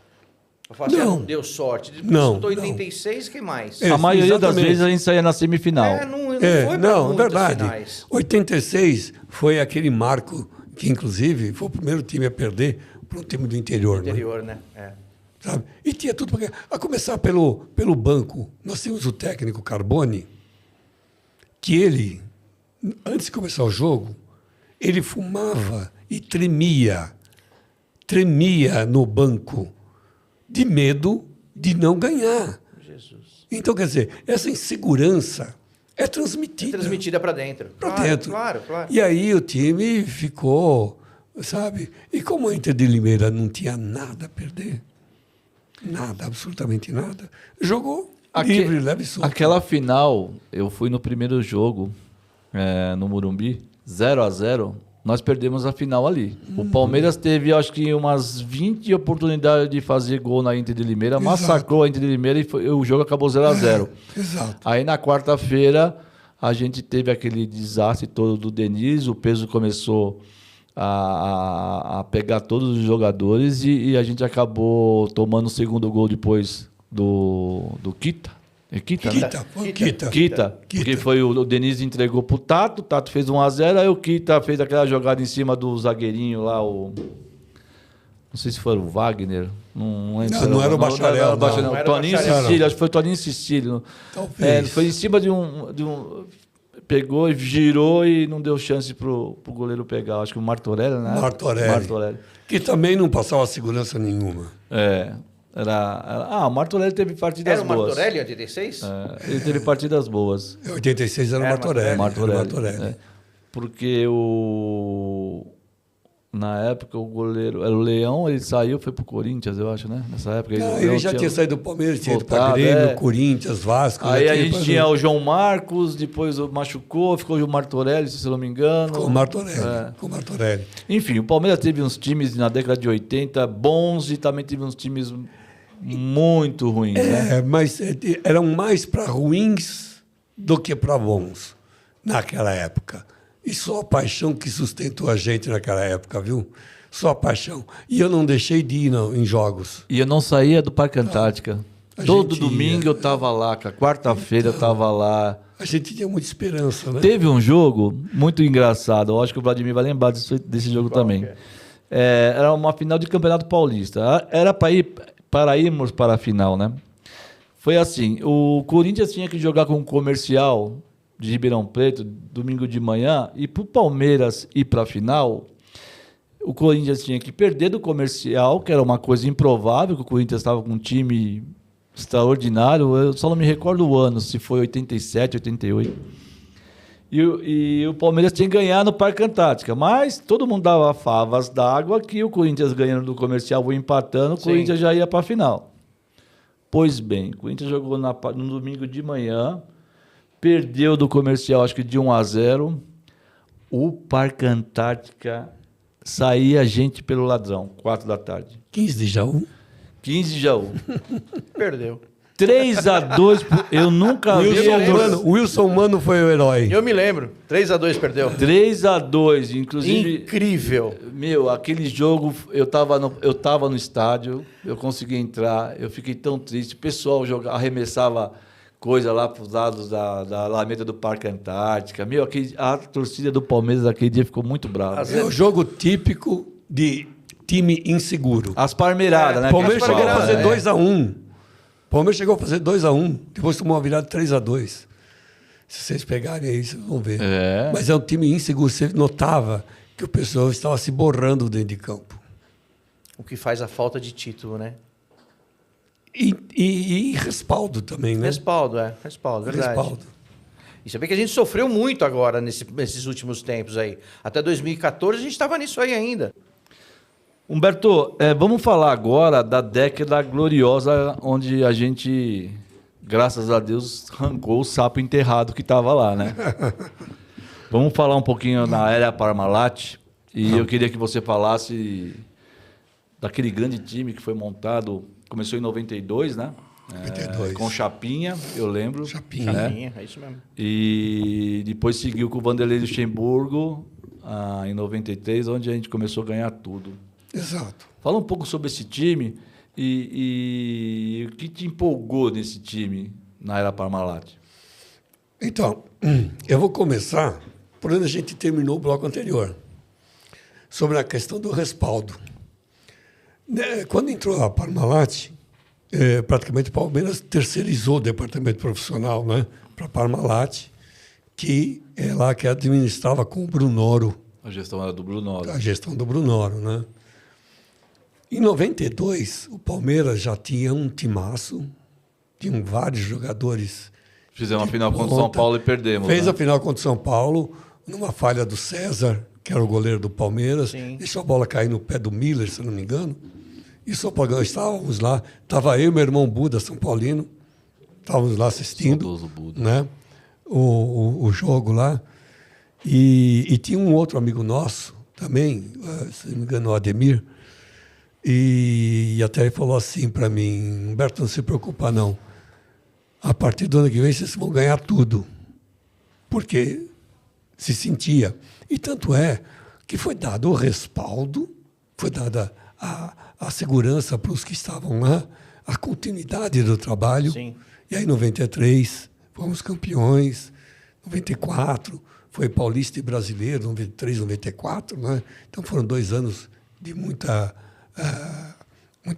Speaker 2: Eu falo assim,
Speaker 3: Não.
Speaker 2: não deu sorte.
Speaker 3: Não,
Speaker 2: Disputou 86, que mais?
Speaker 3: É.
Speaker 1: A maioria das
Speaker 3: exatamente.
Speaker 1: vezes a gente saía na semifinal.
Speaker 2: Não foi pra muitas
Speaker 3: verdade.
Speaker 2: finais.
Speaker 3: 86 foi aquele marco que, inclusive, foi o primeiro time a perder para um time do interior. Né?
Speaker 2: Interior, né?
Speaker 3: Sabe? E tinha tudo para ganhar. A começar pelo banco. Nós tínhamos o técnico Carboni, que ele, antes de começar o jogo, ele fumava e tremia no banco, de medo de não ganhar.
Speaker 2: Jesus.
Speaker 3: Então, quer dizer, essa insegurança é transmitida.
Speaker 2: Transmitida para dentro.
Speaker 3: Para dentro.
Speaker 2: Claro.
Speaker 3: E aí o time ficou, sabe? E como a Inter de Limeira não tinha nada a perder, nada, absolutamente nada, jogou livre, leve e solto.
Speaker 1: Aquela final, eu fui no primeiro jogo no Morumbi, 0-0. Nós perdemos a final ali. O Palmeiras teve, acho que, umas 20 oportunidades de fazer gol na Inter de Limeira, massacrou a Inter de Limeira e o jogo acabou 0-0.
Speaker 3: Exato.
Speaker 1: Aí na quarta-feira a gente teve aquele desastre todo do Denis, o peso começou a pegar todos os jogadores e a gente acabou tomando o segundo gol depois do Kita. É Kita, né? Kita, porque foi o Denis entregou pro Tato, o Tato fez 1-0, aí o Kita fez aquela jogada em cima do zagueirinho lá, não sei se foi o Wagner, não lembro.
Speaker 3: Não era o Bacharel, não.
Speaker 2: Não era o
Speaker 1: Toninho
Speaker 2: Bacharel.
Speaker 1: Cecílio, acho que foi Toninho Cecílio.
Speaker 3: Talvez.
Speaker 1: Foi em cima de um pegou e girou e não deu chance pro goleiro pegar. Acho que o Martorelli, né?
Speaker 3: Martorelli. Que também não passava segurança nenhuma.
Speaker 1: O Martorelli teve partidas
Speaker 2: Era o
Speaker 1: boas.
Speaker 2: Martorelli, 86?
Speaker 1: Ele teve partidas boas.
Speaker 3: Em 86 era o Martorelli.
Speaker 1: Martorelli. Porque na época o goleiro era o Leão, ele saiu, foi pro Corinthians, eu acho, né? Nessa época.
Speaker 3: Ele já tinha saído do Palmeiras, tinha ido para
Speaker 1: voltado,
Speaker 3: Grêmio, Corinthians, Vasco.
Speaker 1: Aí a gente tinha o João Marcos, depois machucou, ficou o Martorelli, se eu não me engano.
Speaker 3: Com o Martorelli.
Speaker 1: Enfim, o Palmeiras teve uns times na década de 80 bons e também teve uns times muito ruins, né?
Speaker 3: Mas eram mais para ruins do que para bons naquela época. E só a paixão que sustentou a gente naquela época, viu? Só a paixão. E eu não deixei de ir em jogos.
Speaker 1: E eu não saía do Parque Antártica. Todo
Speaker 3: gente
Speaker 1: domingo eu tava lá, cara. Quarta-feira eu tava lá.
Speaker 3: A gente tinha muita esperança, né?
Speaker 1: Teve um jogo muito engraçado. Eu acho que o Vladimir vai lembrar desse jogo também. Era uma final de Campeonato Paulista. Era para irmos para a final, né? Foi assim, o Corinthians tinha que jogar com o Comercial de Ribeirão Preto, domingo de manhã, e para o Palmeiras ir para a final, o Corinthians tinha que perder do Comercial, que era uma coisa improvável, que o Corinthians estava com um time extraordinário, eu só não me recordo o ano, se foi 87, 88. E o Palmeiras tinha que ganhar no Parque Antártica, mas todo mundo dava favas d'água que o Corinthians ganhando do Comercial ou empatando, o Corinthians já ia para a final. Pois bem, o Corinthians jogou no domingo de manhã, perdeu do Comercial, acho que de 1-0. O Parque Antártica saía gente pelo ladrão, 4 da tarde.
Speaker 3: 15 de Jaú.
Speaker 1: 15 de Jaú.
Speaker 2: Perdeu.
Speaker 1: 3-2, eu nunca vi.
Speaker 3: O Wilson Mano foi o herói.
Speaker 2: Eu me lembro. 3-2 perdeu.
Speaker 1: 3-2, inclusive.
Speaker 2: Incrível.
Speaker 1: Meu, aquele jogo, eu tava no estádio, eu consegui entrar, eu fiquei tão triste. O pessoal arremessava coisa lá para os lados da Alameda do Parque Antártica. Meu, a torcida do Palmeiras naquele dia ficou muito brava.
Speaker 3: É o jogo típico de time inseguro.
Speaker 1: As parmeiradas, né?
Speaker 3: O Palmeiras
Speaker 1: que a gente
Speaker 3: chegou a
Speaker 1: fala,
Speaker 3: fazer 2-1. O Palmeiras chegou a fazer 2-1. Depois tomou uma virada 3-2. Se vocês pegarem aí, vocês vão ver. Mas é um time inseguro. Você notava que o pessoal estava se borrando dentro de campo.
Speaker 2: O que faz a falta de título, né?
Speaker 3: E respaldo também, né?
Speaker 2: Respaldo, verdade.
Speaker 3: Respaldo.
Speaker 2: E você vê que a gente sofreu muito agora nesses últimos tempos aí. Até 2014 a gente estava nisso aí ainda.
Speaker 1: Humberto, vamos falar agora da década gloriosa onde a gente, graças a Deus, arrancou o sapo enterrado que estava lá, né? Vamos falar um pouquinho da era Parmalat. E eu queria que você falasse daquele grande time que foi montado, começou em 92, né?
Speaker 3: 92.
Speaker 1: Com Chapinha, eu lembro.
Speaker 3: Chapinha,
Speaker 1: né?
Speaker 2: É isso mesmo.
Speaker 1: E depois seguiu com o Vanderlei Luxemburgo em 93, onde a gente começou a ganhar tudo.
Speaker 3: Exato.
Speaker 1: Fala um pouco sobre esse time e o que te empolgou nesse time na era Parmalat.
Speaker 3: Então, eu vou começar por onde a gente terminou o bloco anterior, sobre a questão do respaldo. Quando entrou a Parmalat, praticamente o Palmeiras terceirizou o departamento profissional, né, para a Parmalat, que é lá que administrava com o Brunoro.
Speaker 1: A gestão era do Brunoro.
Speaker 3: A gestão do Brunoro, né? Em 92, o Palmeiras já tinha um timaço, tinham vários jogadores.
Speaker 1: Fizemos a final contra o São Paulo e perdemos.
Speaker 3: Fez
Speaker 1: né?
Speaker 3: a final contra o São Paulo, numa falha do César, que era o goleiro do Palmeiras.
Speaker 2: Sim.
Speaker 3: Deixou a bola cair no pé do Miller, se não me engano. E o São Paulo, estávamos lá, estava eu e meu irmão Buda, São Paulino, estávamos lá assistindo,
Speaker 1: Saudoso Buda.
Speaker 3: né, o jogo lá. E tinha um outro amigo nosso também, se não me engano, o Ademir, e até ele falou assim para mim: Humberto, não se preocupa não, a partir do ano que vem vocês vão ganhar tudo, porque se sentia. E tanto é que foi dado o respaldo, foi dada a segurança para os que estavam lá, a continuidade do trabalho.
Speaker 2: Sim.
Speaker 3: E aí, em 93, fomos campeões. 94, foi Paulista e Brasileiro, 93, 94. Né? Então, foram 2 anos de muita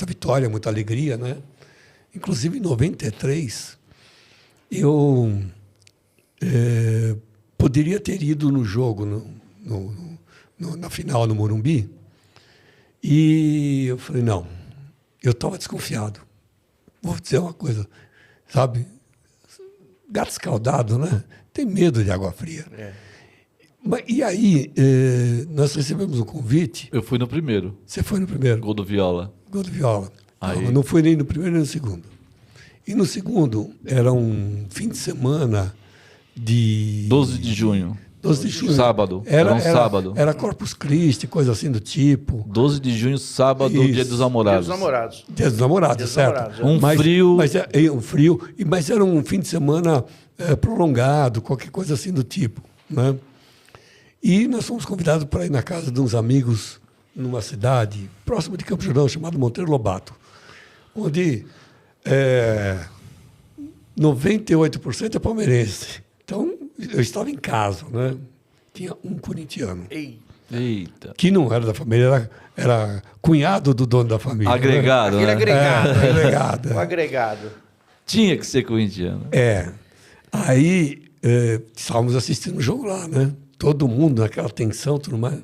Speaker 3: vitória, muita alegria. Né? Inclusive, em 93, eu poderia ter ido no jogo, na final no Morumbi, e eu falei, não, eu estava desconfiado. Vou dizer uma coisa, sabe? Gato escaldado, né? Tem medo de água fria. E aí, nós recebemos um convite.
Speaker 1: Eu fui no primeiro.
Speaker 3: Você foi no primeiro?
Speaker 1: Gol do Viola.
Speaker 3: Gol do Viola.
Speaker 1: Aí.
Speaker 3: Não fui nem no primeiro nem no segundo. E no segundo, era um fim de semana de...
Speaker 1: 12 de junho.
Speaker 3: 12 de junho.
Speaker 1: Sábado. Era um sábado.
Speaker 3: Era Corpus Christi, coisa assim do tipo.
Speaker 1: 12 de junho, sábado,
Speaker 3: Isso.
Speaker 1: Dia dos Namorados.
Speaker 2: Dia dos Namorados.
Speaker 3: Dia dos Namorados,
Speaker 2: Dia dos
Speaker 3: certo?
Speaker 2: Namorados,
Speaker 1: frio.
Speaker 3: Um frio, mas era um fim de semana prolongado, qualquer coisa assim do tipo, né? E nós fomos convidados para ir na casa de uns amigos numa cidade próxima de Campo Jordão, chamada Monteiro Lobato, onde 98% é palmeirense. Então, eu estava em casa, né? Tinha um corintiano,
Speaker 1: Eita.
Speaker 3: que não era da família, era cunhado do dono da família.
Speaker 1: Agregado,
Speaker 2: Aquele
Speaker 1: né?
Speaker 2: agregado.
Speaker 3: Agregado.
Speaker 2: O agregado.
Speaker 1: Tinha que ser corintiano.
Speaker 3: Aí, estávamos assistindo o jogo lá, né? Todo mundo naquela tensão, tudo mais.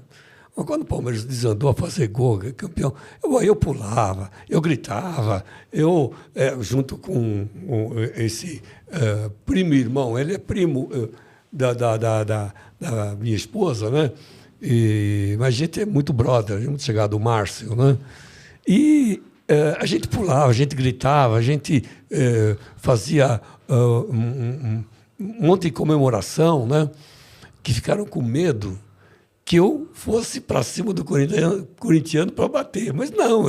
Speaker 3: Mas quando o Palmeiras desandou a fazer gol, campeão, eu pulava, eu gritava, junto com esse primo irmão, ele é primo da minha esposa, né? Mas a gente é muito brother, muito chegado, o Márcio, né? E a gente pulava, a gente gritava, a gente fazia um monte de comemoração, né? Que ficaram com medo que eu fosse para cima do corintiano para bater. Mas não,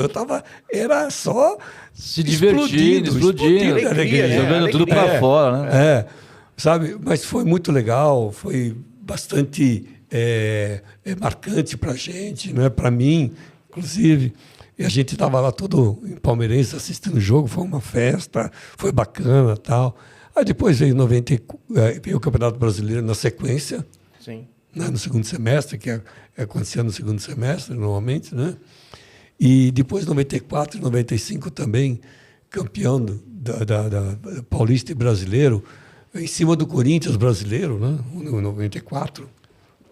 Speaker 3: era só
Speaker 1: se divertindo, explodindo,
Speaker 2: alegria, né?
Speaker 1: jogando tudo para fora, né?
Speaker 3: Sabe? Mas foi muito legal, foi bastante marcante para a gente, né? Para mim, inclusive. E a gente estava lá todo em palmeirense assistindo o jogo, foi uma festa, foi bacana e tal. Aí depois veio veio o Campeonato Brasileiro na sequência.
Speaker 2: Sim.
Speaker 3: Né, no segundo semestre, que acontecia no segundo semestre, normalmente, né? E depois, 94 e 95 também, campeão da Paulista e Brasileiro, em cima do Corinthians brasileiro, né? No 94.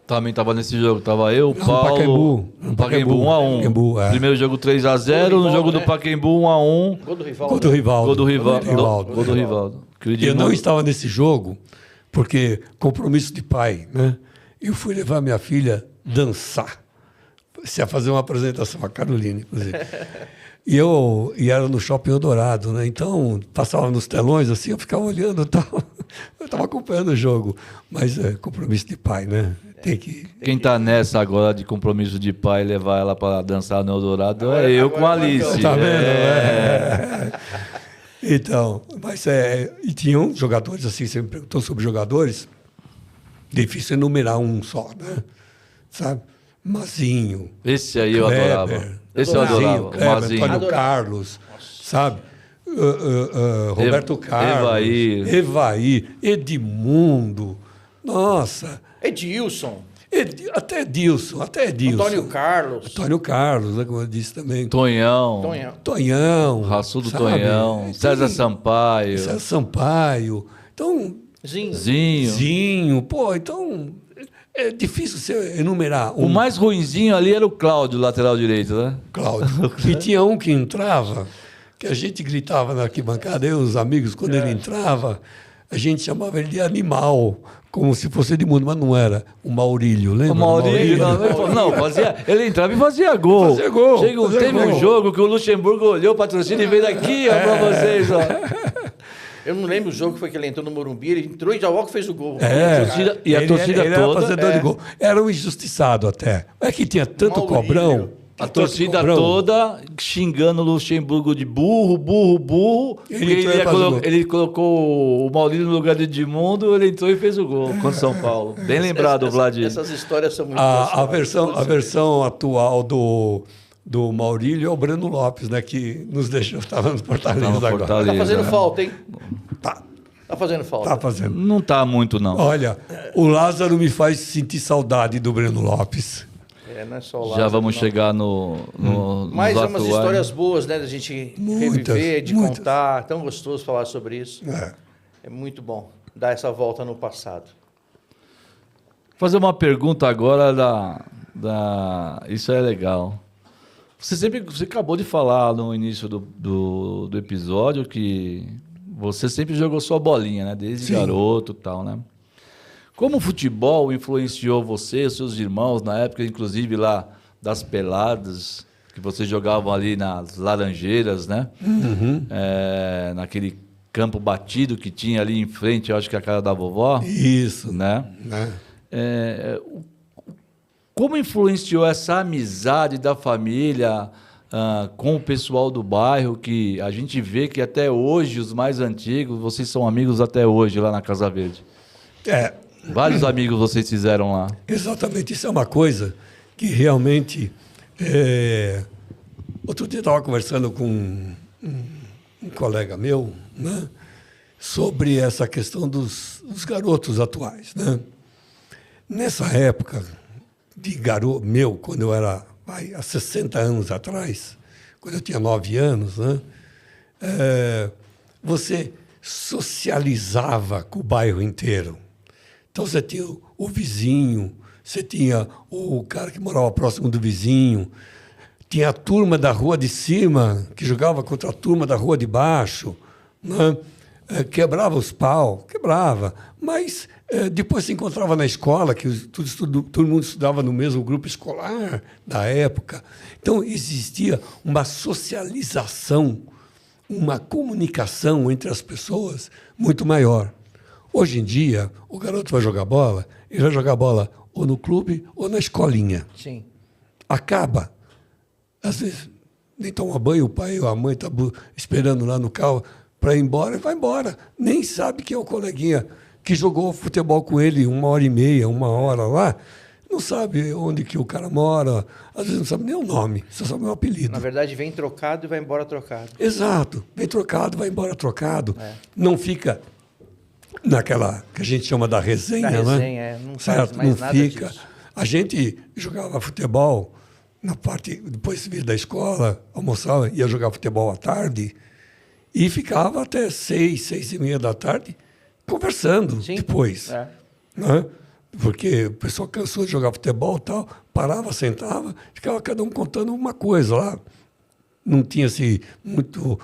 Speaker 1: Também estava nesse jogo, estava eu,
Speaker 3: Não,
Speaker 1: Paulo,
Speaker 3: no
Speaker 1: Pacaembu 1-1.
Speaker 3: Pacaembu,
Speaker 1: Primeiro jogo 3-0, no jogo do Pacaembu 1-1.
Speaker 2: Gol do Rivaldo.
Speaker 3: Gol do Rivaldo.
Speaker 1: Gol do Rivaldo. Gol do Rivaldo.
Speaker 3: Eu não estava nesse jogo, porque compromisso de pai, né? Eu fui levar minha filha dançar. Se ia fazer uma apresentação, a Carolina, inclusive. E era no Shopping Eldorado, né? Então, passava nos telões assim, eu ficava olhando e tal. Eu estava acompanhando o jogo. Mas compromisso de pai, né? Tem que...
Speaker 1: Quem está nessa agora de compromisso de pai levar ela para dançar no Eldorado é eu com a Alice.
Speaker 3: Tá vendo? Então, mas e tinham jogadores assim, você me perguntou sobre jogadores, difícil enumerar um só, né? Sabe? Mazinho.
Speaker 1: Esse aí eu
Speaker 3: Kleber,
Speaker 1: adorava. Esse eu adorava.
Speaker 3: Kleber,
Speaker 1: Mazinho.
Speaker 3: Antônio Carlos, sabe? Roberto Carlos. Evair. Edmundo. Nossa.
Speaker 2: Edilson.
Speaker 3: Até Edilson.
Speaker 2: Antônio Carlos.
Speaker 3: Antônio Carlos, né, como eu disse também.
Speaker 1: Tonhão.
Speaker 3: Tonhão.
Speaker 1: Raçudo
Speaker 3: sabe?
Speaker 1: Tonhão. César Sampaio.
Speaker 3: César Sampaio. Então,
Speaker 1: Zinho.
Speaker 3: Pô, então é difícil você enumerar.
Speaker 1: O mais ruinzinho ali era o Cláudio, lateral direito, né?
Speaker 3: Cláudio. E tinha um que entrava, que a gente gritava na arquibancada, eu e os amigos, quando ele entrava, a gente chamava ele de animal, como se fosse de mundo, mas não era. O Maurílio, lembra?
Speaker 1: O Maurílio, ele entrava e fazia gol. Teve um jogo que o Luxemburgo olhou para a torcida e veio daqui, ó, para vocês, ó.
Speaker 2: Eu não lembro o jogo que foi que ele entrou no Morumbi, ele entrou e já logo fez o gol.
Speaker 1: E a torcida
Speaker 3: ele
Speaker 1: toda...
Speaker 3: Era fazedor de gol. Era um injustiçado até. É que tinha tanto
Speaker 2: Maurílio.
Speaker 3: cobrão.
Speaker 1: A torcida toda xingando o Luxemburgo de burro. Ele colocou o Maurílio no lugar de Edmundo, ele entrou e fez o gol contra o São Paulo. Bem lembrado, Vladimir.
Speaker 2: Essas histórias são muito
Speaker 3: A versão atual do Maurílio é o Breno Lopes, né? Que nos deixou, estava no Fortaleza agora.
Speaker 2: Tá fazendo falta, hein?
Speaker 3: Tá
Speaker 2: fazendo falta.
Speaker 3: Tá fazendo.
Speaker 1: Não tá muito, não.
Speaker 3: Olha, o Lázaro me faz sentir saudade do Breno Lopes.
Speaker 2: Não é só o Lázaro,
Speaker 1: Já vamos
Speaker 2: não.
Speaker 1: chegar no
Speaker 2: Mas
Speaker 1: nos
Speaker 2: é umas
Speaker 1: atuais.
Speaker 2: histórias boas, né? Da gente reviver, de contar. Tão gostoso falar sobre isso. É muito bom dar essa volta no passado.
Speaker 1: Fazer uma pergunta agora Isso é legal. Você acabou de falar no início do episódio que você sempre jogou sua bolinha, né? Desde
Speaker 3: Sim.
Speaker 1: garoto e tal, né? Como o futebol influenciou você, seus irmãos, na época, inclusive lá das peladas, que vocês jogavam ali nas Laranjeiras, né? Naquele campo batido que tinha ali em frente, eu acho que a casa da vovó.
Speaker 3: Isso.
Speaker 1: Né?
Speaker 3: Né?
Speaker 1: Como influenciou essa amizade da família com o pessoal do bairro, que a gente vê que até hoje, os mais antigos, vocês são amigos até hoje lá na Casa Verde? Vários amigos vocês fizeram lá.
Speaker 3: Exatamente, isso é uma coisa que realmente... Outro dia eu estava conversando com um colega meu, né, sobre essa questão dos garotos atuais. Né? Nessa época de garoto meu, quando eu era há 60 anos atrás, quando eu tinha 9 anos, né, você socializava com o bairro inteiro. Então você tinha o vizinho, você tinha o cara que morava próximo do vizinho, tinha a turma da rua de cima que jogava contra a turma da rua de baixo, né? Quebrava os pau, mas depois se encontrava na escola, que todo mundo estudava no mesmo grupo escolar da época. Então existia uma socialização, uma comunicação entre as pessoas muito maior. Hoje em dia, o garoto vai jogar bola, ele vai jogar bola ou no clube ou na escolinha.
Speaker 2: Sim.
Speaker 3: Acaba. Às vezes, nem toma banho, o pai ou a mãe está esperando lá no carro para ir embora e vai embora. Nem sabe quem é o coleguinha que jogou futebol com ele 1h30, 1 hora lá. Não sabe onde que o cara mora, às vezes não sabe nem o nome, só sabe o apelido.
Speaker 2: Na verdade, vem trocado e vai embora trocado.
Speaker 3: Exato. Vem trocado, vai embora trocado. Não fica naquela que a gente chama da resenha,
Speaker 2: Da resenha,
Speaker 3: né?
Speaker 2: não faz
Speaker 3: certo?
Speaker 2: mais
Speaker 3: Não
Speaker 2: nada
Speaker 3: fica.
Speaker 2: disso.
Speaker 3: A gente jogava futebol na parte, depois de vir da escola, almoçava, ia jogar futebol à tarde e ficava até 6h30 da tarde conversando.
Speaker 2: Sim.
Speaker 3: Depois. Né? Porque o pessoal cansou de jogar futebol e tal, parava, sentava, ficava cada um contando uma coisa lá. Não tinha assim, muito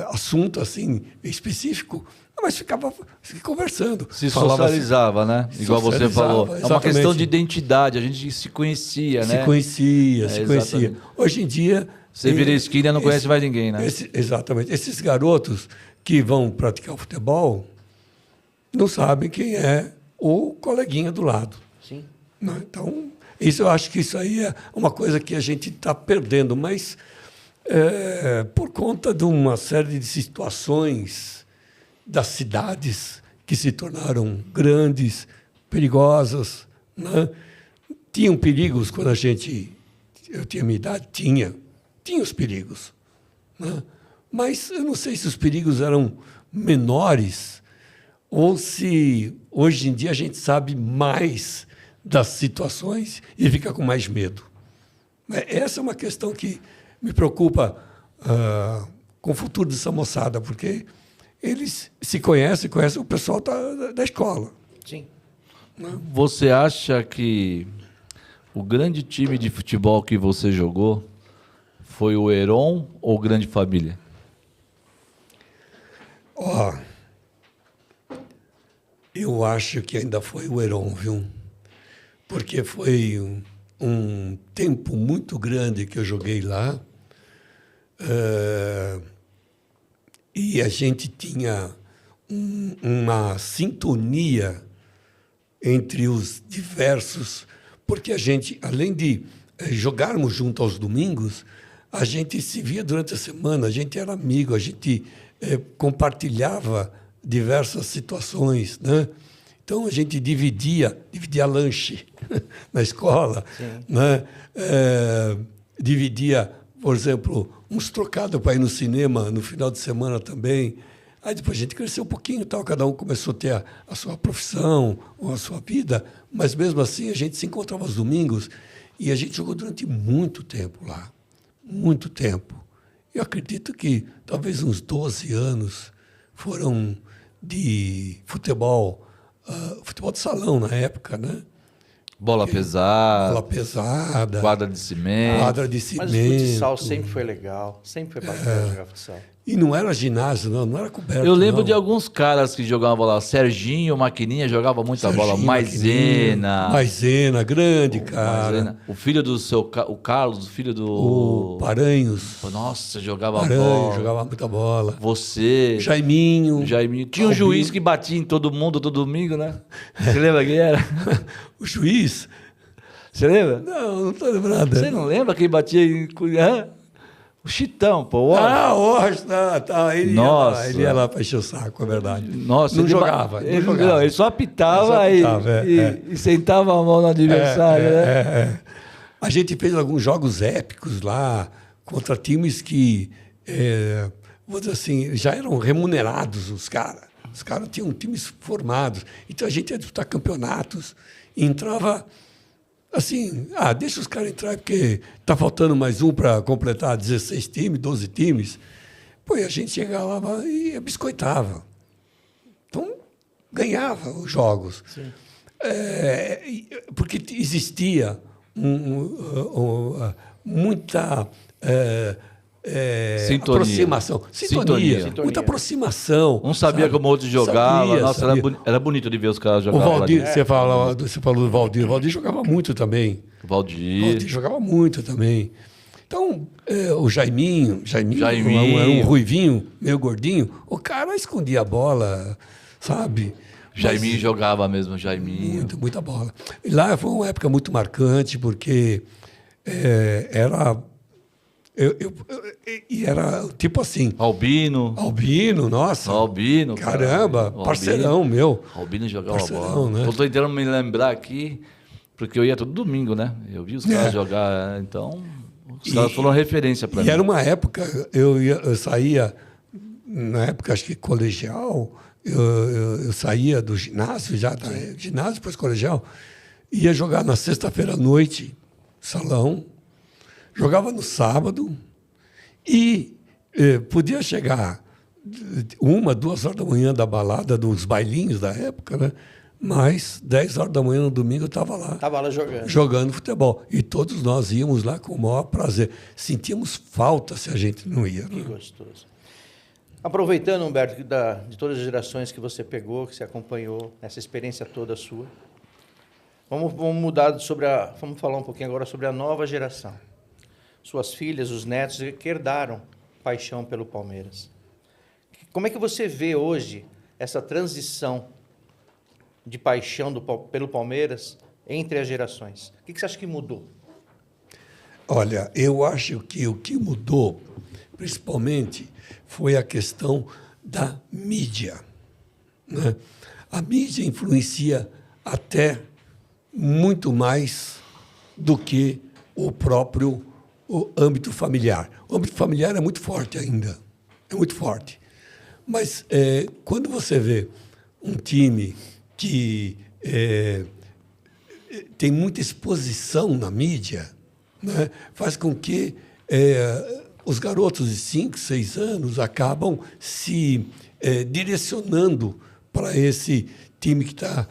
Speaker 3: assunto assim, específico, mas ficava conversando.
Speaker 1: Se
Speaker 3: Falava
Speaker 1: socializava, né? Igual você
Speaker 3: socializava,
Speaker 1: falou. É uma
Speaker 3: exatamente.
Speaker 1: questão de identidade, a gente se conhecia, né?
Speaker 3: Se conhecia.
Speaker 1: Exatamente.
Speaker 3: Hoje em dia...
Speaker 1: Você vira a esquina e não conhece mais ninguém, né?
Speaker 3: Exatamente. Esses garotos que vão praticar o futebol não sabem quem é o coleguinha do lado.
Speaker 2: Sim.
Speaker 3: Né? Então, eu acho que isso aí é uma coisa que a gente está perdendo, mas por conta de uma série de situações das cidades que se tornaram grandes, perigosas, né? Tinham perigos quando eu tinha minha idade, tinha os perigos, né? Mas eu não sei se os perigos eram menores ou se hoje em dia a gente sabe mais das situações e fica com mais medo. Essa é uma questão que me preocupa com o futuro dessa moçada, porque eles se conhecem o pessoal da escola.
Speaker 2: Sim.
Speaker 1: Você acha que o grande time de futebol que você jogou foi o Heron ou o Grande Família?
Speaker 3: Eu acho que ainda foi o Heron, viu? Porque foi um tempo muito grande que eu joguei lá. E a gente tinha uma sintonia entre os diversos, porque a gente, além de jogarmos junto aos domingos, a gente se via durante a semana, a gente era amigo, a gente compartilhava diversas situações, né? Então a gente dividia lanche na escola, né? Dividia, por exemplo, uns trocados para ir no cinema no final de semana também. Aí depois a gente cresceu um pouquinho e tal, cada um começou a ter a sua profissão ou a sua vida, mas mesmo assim a gente se encontrava aos domingos e a gente jogou durante muito tempo lá, muito tempo. Eu acredito que talvez uns 12 anos foram de futebol futebol de salão na época, né?
Speaker 1: Bola pesada,
Speaker 3: Bola pesada,
Speaker 1: quadra de cimento.
Speaker 3: quadra de
Speaker 2: Mas
Speaker 3: cimento.
Speaker 2: o futsal sempre foi legal. Sempre foi bacana jogar futsal.
Speaker 3: E não era ginásio, não era coberto.
Speaker 1: Eu lembro
Speaker 3: não.
Speaker 1: de alguns caras que jogavam bola. Serginho, Maquininha, jogava muita bola.
Speaker 3: Serginho,
Speaker 1: Maisena.
Speaker 3: Maisena, grande, cara.
Speaker 1: Maisena. O filho do o Carlos, o filho do...
Speaker 3: O Paranhos.
Speaker 1: Nossa, jogava
Speaker 3: Paranhos,
Speaker 1: bola.
Speaker 3: jogava muita bola.
Speaker 1: Você...
Speaker 3: Jaiminho.
Speaker 1: Jaiminho. Tinha um
Speaker 3: Albino.
Speaker 1: juiz que batia em todo mundo todo domingo, né? Você lembra quem era?
Speaker 3: O juiz?
Speaker 1: Você lembra?
Speaker 3: Não, não tô lembrado.
Speaker 1: Você não lembra quem batia em... Hã? O Chitão, pô. O
Speaker 3: Ah, Orge, tá.
Speaker 1: Nossa.
Speaker 3: Ele ia lá para encher o saco, é verdade.
Speaker 1: Nossa,
Speaker 3: não
Speaker 1: ele
Speaker 3: jogava.
Speaker 1: Ele,
Speaker 3: não jogava.
Speaker 1: não, ele só apitava,
Speaker 3: Ele só apitava,
Speaker 1: e sentava a mão no adversário, né?
Speaker 3: A gente fez alguns jogos épicos lá contra times que, vou dizer assim, já eram remunerados, os caras. Os caras tinham times formados. Então a gente ia disputar campeonatos e entrava assim, deixa os caras entrar porque está faltando mais um para completar 16 times, 12 times. Pô, e a gente chegava lá e biscoitava. Então, ganhava os jogos. Porque existia muita
Speaker 1: Sintonia.
Speaker 3: aproximação. Sintonia. Muita aproximação.
Speaker 1: Um sabia como o outro jogava. Nossa, era bonito de ver os caras
Speaker 3: O
Speaker 1: jogarem.
Speaker 3: Valdir, você falou do Valdir. O Valdir jogava muito também. O Valdir jogava muito também. Então, o Jaiminho. Era um ruivinho, meio gordinho. O cara escondia a bola, sabe?
Speaker 1: Jaiminho jogava mesmo, Jaiminho.
Speaker 3: Muita bola. E lá foi uma época muito marcante, porque era... E era tipo assim...
Speaker 1: Albino,
Speaker 3: nossa.
Speaker 1: Albino.
Speaker 3: Caramba,
Speaker 1: cara.
Speaker 3: parceirão meu.
Speaker 1: Albino jogava
Speaker 3: Parceirão,
Speaker 1: bola.
Speaker 3: né?
Speaker 1: Eu tô tentando me lembrar aqui, porque eu ia todo domingo, né? Eu vi os caras jogar, então... Os caras foram referência para mim.
Speaker 3: E era uma época, eu saía, na época acho que colegial, eu saía do ginásio, ginásio depois colegial, ia jogar na sexta-feira à noite, salão, jogava no sábado e podia chegar 1, 2 horas da manhã da balada, dos bailinhos da época, né? Mas 10 horas da manhã no domingo eu estava lá.
Speaker 2: Estava lá jogando.
Speaker 3: Jogando futebol. E todos nós íamos lá com o maior prazer. Sentíamos falta se a gente não ia.
Speaker 2: Que gostoso. Aproveitando, Humberto, de todas as gerações que você pegou, que você acompanhou, essa experiência toda sua, vamos vamos falar um pouquinho agora sobre a nova geração. Suas filhas, os netos, que herdaram paixão pelo Palmeiras. Como é que você vê hoje essa transição de paixão pelo Palmeiras entre as gerações? O que você acha que mudou?
Speaker 3: Olha, eu acho que o que mudou, principalmente, foi a questão da mídia, né? A mídia influencia até muito mais do que o próprio âmbito familiar. O âmbito familiar é muito forte ainda, é muito forte. Mas quando você vê um time que tem muita exposição na mídia, né, faz com que os garotos de 5, 6 anos acabam se direcionando para esse time que está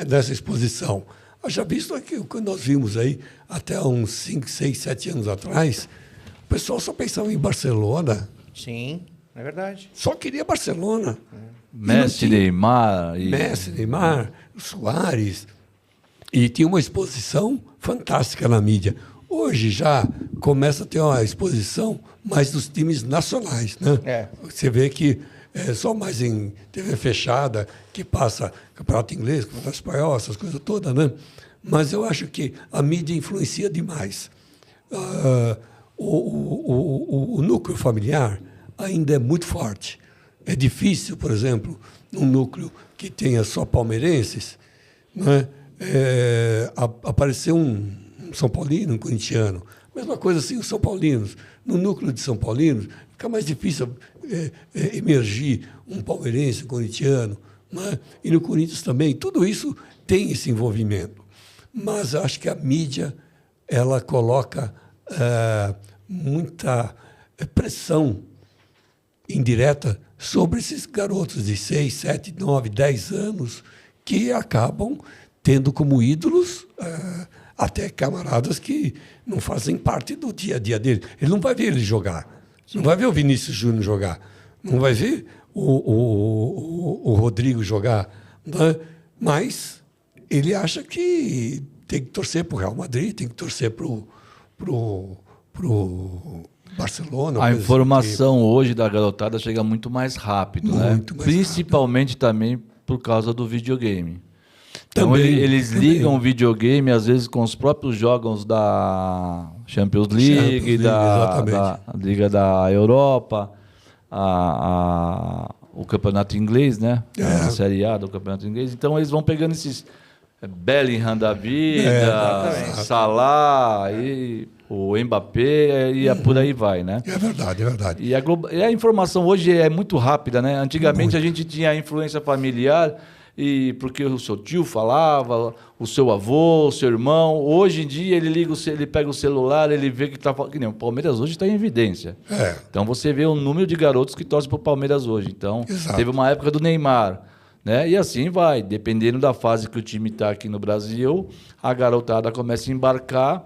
Speaker 3: nessa exposição. Já visto aqui, quando nós vimos aí, até uns 5, 6, 7 anos atrás, o pessoal só pensava em Barcelona.
Speaker 2: Sim, é verdade.
Speaker 3: Só queria Barcelona.
Speaker 1: Messi, Neymar.
Speaker 3: Messi, Neymar, Suárez. E tinha uma exposição fantástica na mídia. Hoje já começa a ter uma exposição mais dos times nacionais, né? Você vê que só mais em TV fechada que passa campeonato inglês, campeonato espanhol, essas coisas todas, né? Mas eu acho que a mídia influencia demais. O núcleo familiar ainda é muito forte. É difícil, por exemplo, num núcleo que tenha só palmeirenses, né? Aparecer um São Paulino, um corintiano. Mesma coisa assim, os São Paulinos. No núcleo de São Paulinos, fica mais difícil emergir um palmeirense, um corintiano, né? E no Corinthians também. Tudo isso tem esse envolvimento. Mas acho que a mídia ela coloca muita pressão indireta sobre esses garotos de 6, 7, 9, 10 anos que acabam tendo como ídolos até camaradas que não fazem parte do dia a dia dele. Ele não vai ver ele jogar, não vai ver o Vinícius Júnior jogar, não vai ver o Rodrigo jogar, né? Mas ele acha que tem que torcer para o Real Madrid, tem que torcer para o Barcelona.
Speaker 1: A informação hoje da garotada chega muito mais rápido, né?
Speaker 3: Muito mais
Speaker 1: Principalmente também por causa do videogame. Então
Speaker 3: Também,
Speaker 1: eles ligam o videogame, às vezes, com os próprios jogos da Champions League, da Liga da Europa, o campeonato inglês, né? A Série A do campeonato inglês. Então eles vão pegando esses Bellingham da vida, Salah, e o Mbappé, e por aí vai, né?
Speaker 3: É verdade, é verdade.
Speaker 1: E a informação hoje é muito rápida, né? Antigamente a gente tinha a influência familiar, porque o seu tio falava, o seu avô, o seu irmão. Hoje em dia ele pega o celular, ele vê que que nem o Palmeiras hoje está em evidência. Então você vê o número de garotos que torcem para o Palmeiras hoje. Então teve uma época do Neymar, né? E assim vai, dependendo da fase que o time está aqui no Brasil, a garotada começa a embarcar.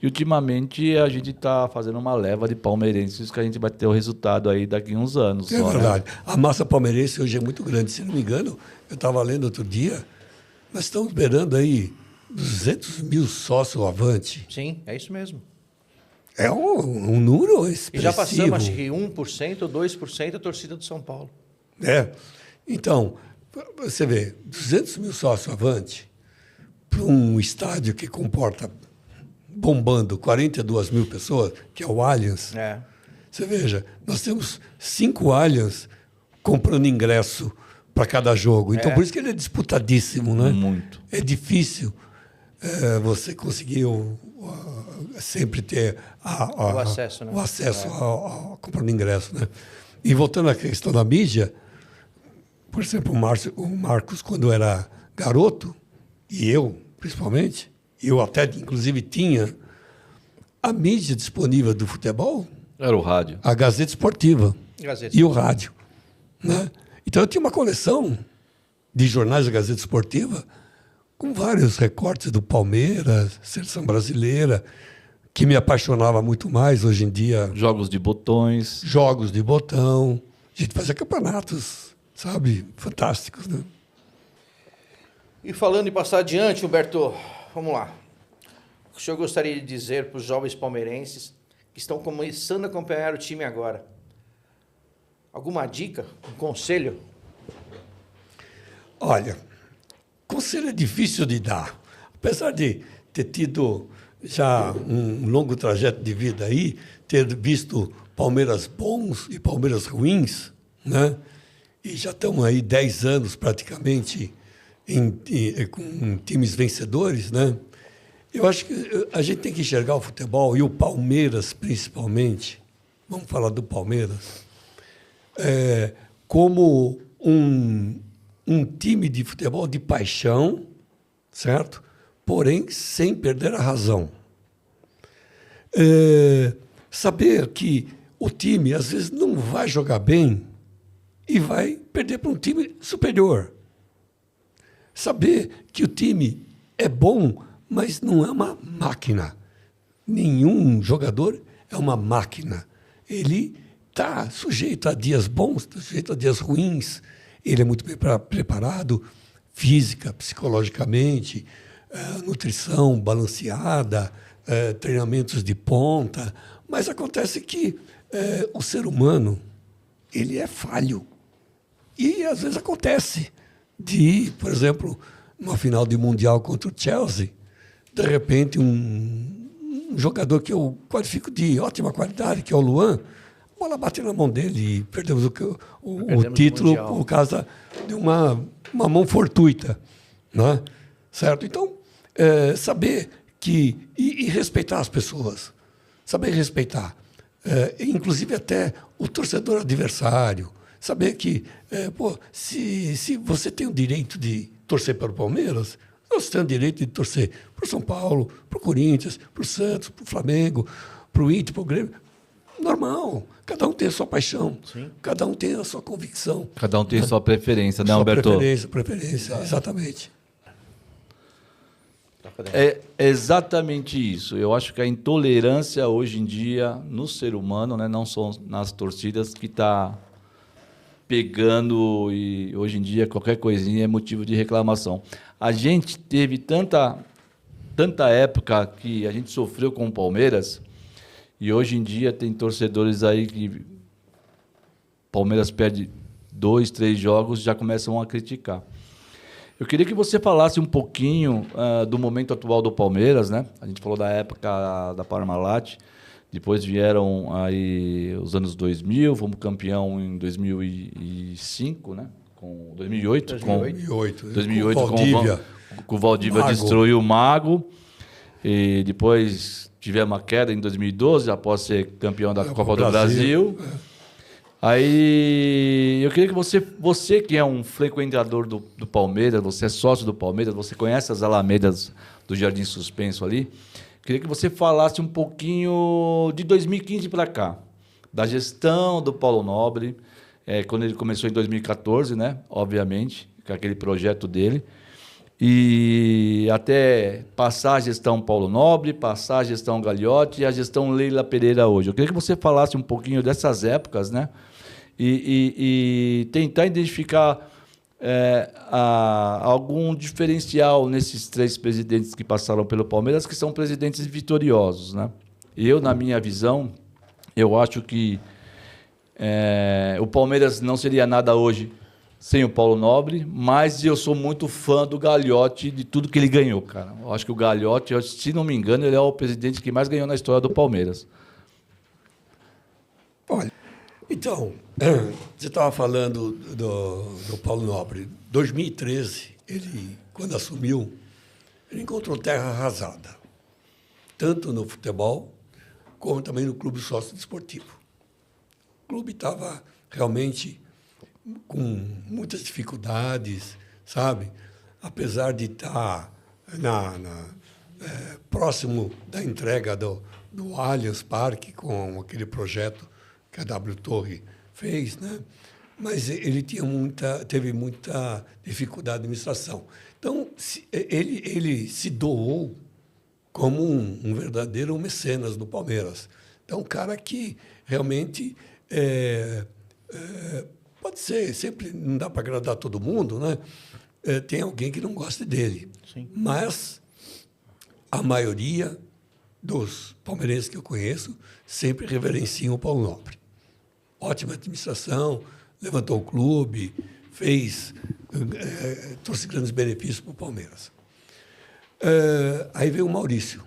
Speaker 1: E ultimamente a gente está fazendo uma leva de palmeirenses que a gente vai ter o resultado aí daqui a uns anos.
Speaker 3: É verdade. Né? A massa palmeirense hoje é muito grande. Se não me engano, eu estava lendo outro dia, nós estamos esperando aí 200 mil sócios avante.
Speaker 2: Sim, é isso mesmo.
Speaker 3: É um número expressivo.
Speaker 2: E já passamos, acho que 1% ou 2% da torcida do São Paulo.
Speaker 3: Então, você vê, 200 mil sócios avante para um estádio que comporta bombando 42 mil pessoas, que é o Allianz. Você veja, nós temos 5 Allianz comprando ingresso para cada jogo. Então, por isso que ele é disputadíssimo, né?
Speaker 1: Muito.
Speaker 3: É difícil você conseguir sempre ter
Speaker 2: o acesso, né?
Speaker 3: O acesso a comprando ingresso, né? E voltando à questão da mídia, por exemplo, o Marcos, quando era garoto, e eu, principalmente, eu até, inclusive, tinha a mídia disponível do futebol.
Speaker 1: Era o rádio.
Speaker 3: A Gazeta Esportiva. E o rádio. Né? Então, eu tinha uma coleção de jornais da Gazeta Esportiva com vários recortes do Palmeiras, Seleção Brasileira, que me apaixonava muito mais hoje em dia.
Speaker 1: Jogos de botões.
Speaker 3: Jogos de botão. A gente fazia campeonatos, sabe? Fantásticos, né?
Speaker 2: E falando em passar adiante, Humberto, vamos lá. O que o senhor gostaria de dizer para os jovens palmeirenses que estão começando a acompanhar o time agora? Alguma dica, um conselho?
Speaker 3: Olha, conselho é difícil de dar. Apesar de ter tido já um longo trajeto de vida aí, ter visto Palmeiras bons e Palmeiras ruins, né? E já estamos aí 10 anos praticamente com times vencedores, né? Eu acho que a gente tem que enxergar o futebol, e o Palmeiras principalmente, vamos falar do Palmeiras, como um time de futebol de paixão, certo? Porém, sem perder a razão. Saber que o time, às vezes, não vai jogar bem e vai perder para um time superior. Saber que o time é bom, mas não é uma máquina. Nenhum jogador é uma máquina. Ele está sujeito a dias bons, está sujeito a dias ruins. Ele é muito bem preparado, física, psicologicamente, nutrição balanceada, treinamentos de ponta. Mas acontece que o ser humano, ele é falho. E, às vezes, acontece por exemplo, numa final de Mundial contra o Chelsea, de repente, um jogador que eu qualifico de ótima qualidade, que é o Luan, a bola bate na mão dele e perdemos o título por causa de uma mão fortuita. Né? Certo? Então, saber que... E respeitar as pessoas. Saber respeitar. Inclusive até o torcedor adversário. Saber que, se você tem o direito de torcer para o Palmeiras, você tem o direito de torcer para o São Paulo, para o Corinthians, para o Santos, para o Flamengo, para o Inter, para o Grêmio. Normal. Cada um tem a sua paixão.
Speaker 2: Sim.
Speaker 3: Cada um tem a sua convicção.
Speaker 1: Cada um tem sua preferência, né,
Speaker 3: Sua
Speaker 1: Alberto?
Speaker 3: preferência, exatamente.
Speaker 1: É exatamente isso. Eu acho que a intolerância hoje em dia no ser humano, né, não só nas torcidas, que está pegando e hoje em dia qualquer coisinha é motivo de reclamação. A gente teve tanta época que a gente sofreu com o Palmeiras e hoje em dia tem torcedores aí que Palmeiras perde 2, 3 jogos já começam a criticar. Eu queria que você falasse um pouquinho do momento atual do Palmeiras, né? A gente falou da época da Parmalat, depois vieram aí os anos 2000, fomos campeão em 2005, né? Com 2008, 2008
Speaker 3: com o Valdívia.
Speaker 1: Com o Valdívia destruiu o Mago. E depois tivemos uma queda em 2012, após ser campeão da Copa do Brasil. Aí eu queria que você que é um frequentador do Palmeiras, você é sócio do Palmeiras, você conhece as alamedas do Jardim Suspenso ali, queria que você falasse um pouquinho de 2015 para cá, da gestão do Paulo Nobre, quando ele começou em 2014, né? Obviamente, com aquele projeto dele, e até passar a gestão Paulo Nobre, passar a gestão Gagliotti e a gestão Leila Pereira hoje. Eu queria que você falasse um pouquinho dessas épocas, né? E tentar identificar algum diferencial nesses 3 presidentes que passaram pelo Palmeiras, que são presidentes vitoriosos, né? Eu, na minha visão, eu acho que o Palmeiras não seria nada hoje sem o Paulo Nobre, mas eu sou muito fã do Gagliotti, de tudo que ele ganhou, cara. Eu acho que o Gagliotti, se não me engano, ele é o presidente que mais ganhou na história do Palmeiras.
Speaker 3: Olha, então, você estava falando do Paulo Nobre. 2013, ele, quando assumiu, ele encontrou terra arrasada, tanto no futebol, como também no clube sócio desportivo. O clube estava realmente com muitas dificuldades, sabe? Apesar de estar próximo da entrega do Allianz Parque, com aquele projeto que a W Torre fez, né? Mas ele teve muita dificuldade de administração. Então, ele se doou como um verdadeiro mecenas do Palmeiras. Então, um cara que realmente pode ser, sempre não dá para agradar todo mundo, né? Tem alguém que não gosta dele.
Speaker 2: Sim.
Speaker 3: Mas a maioria dos palmeirenses que eu conheço sempre reverenciam o Paulo Nobre. Ótima administração, levantou o clube, trouxe grandes benefícios para o Palmeiras. Aí veio o Maurício.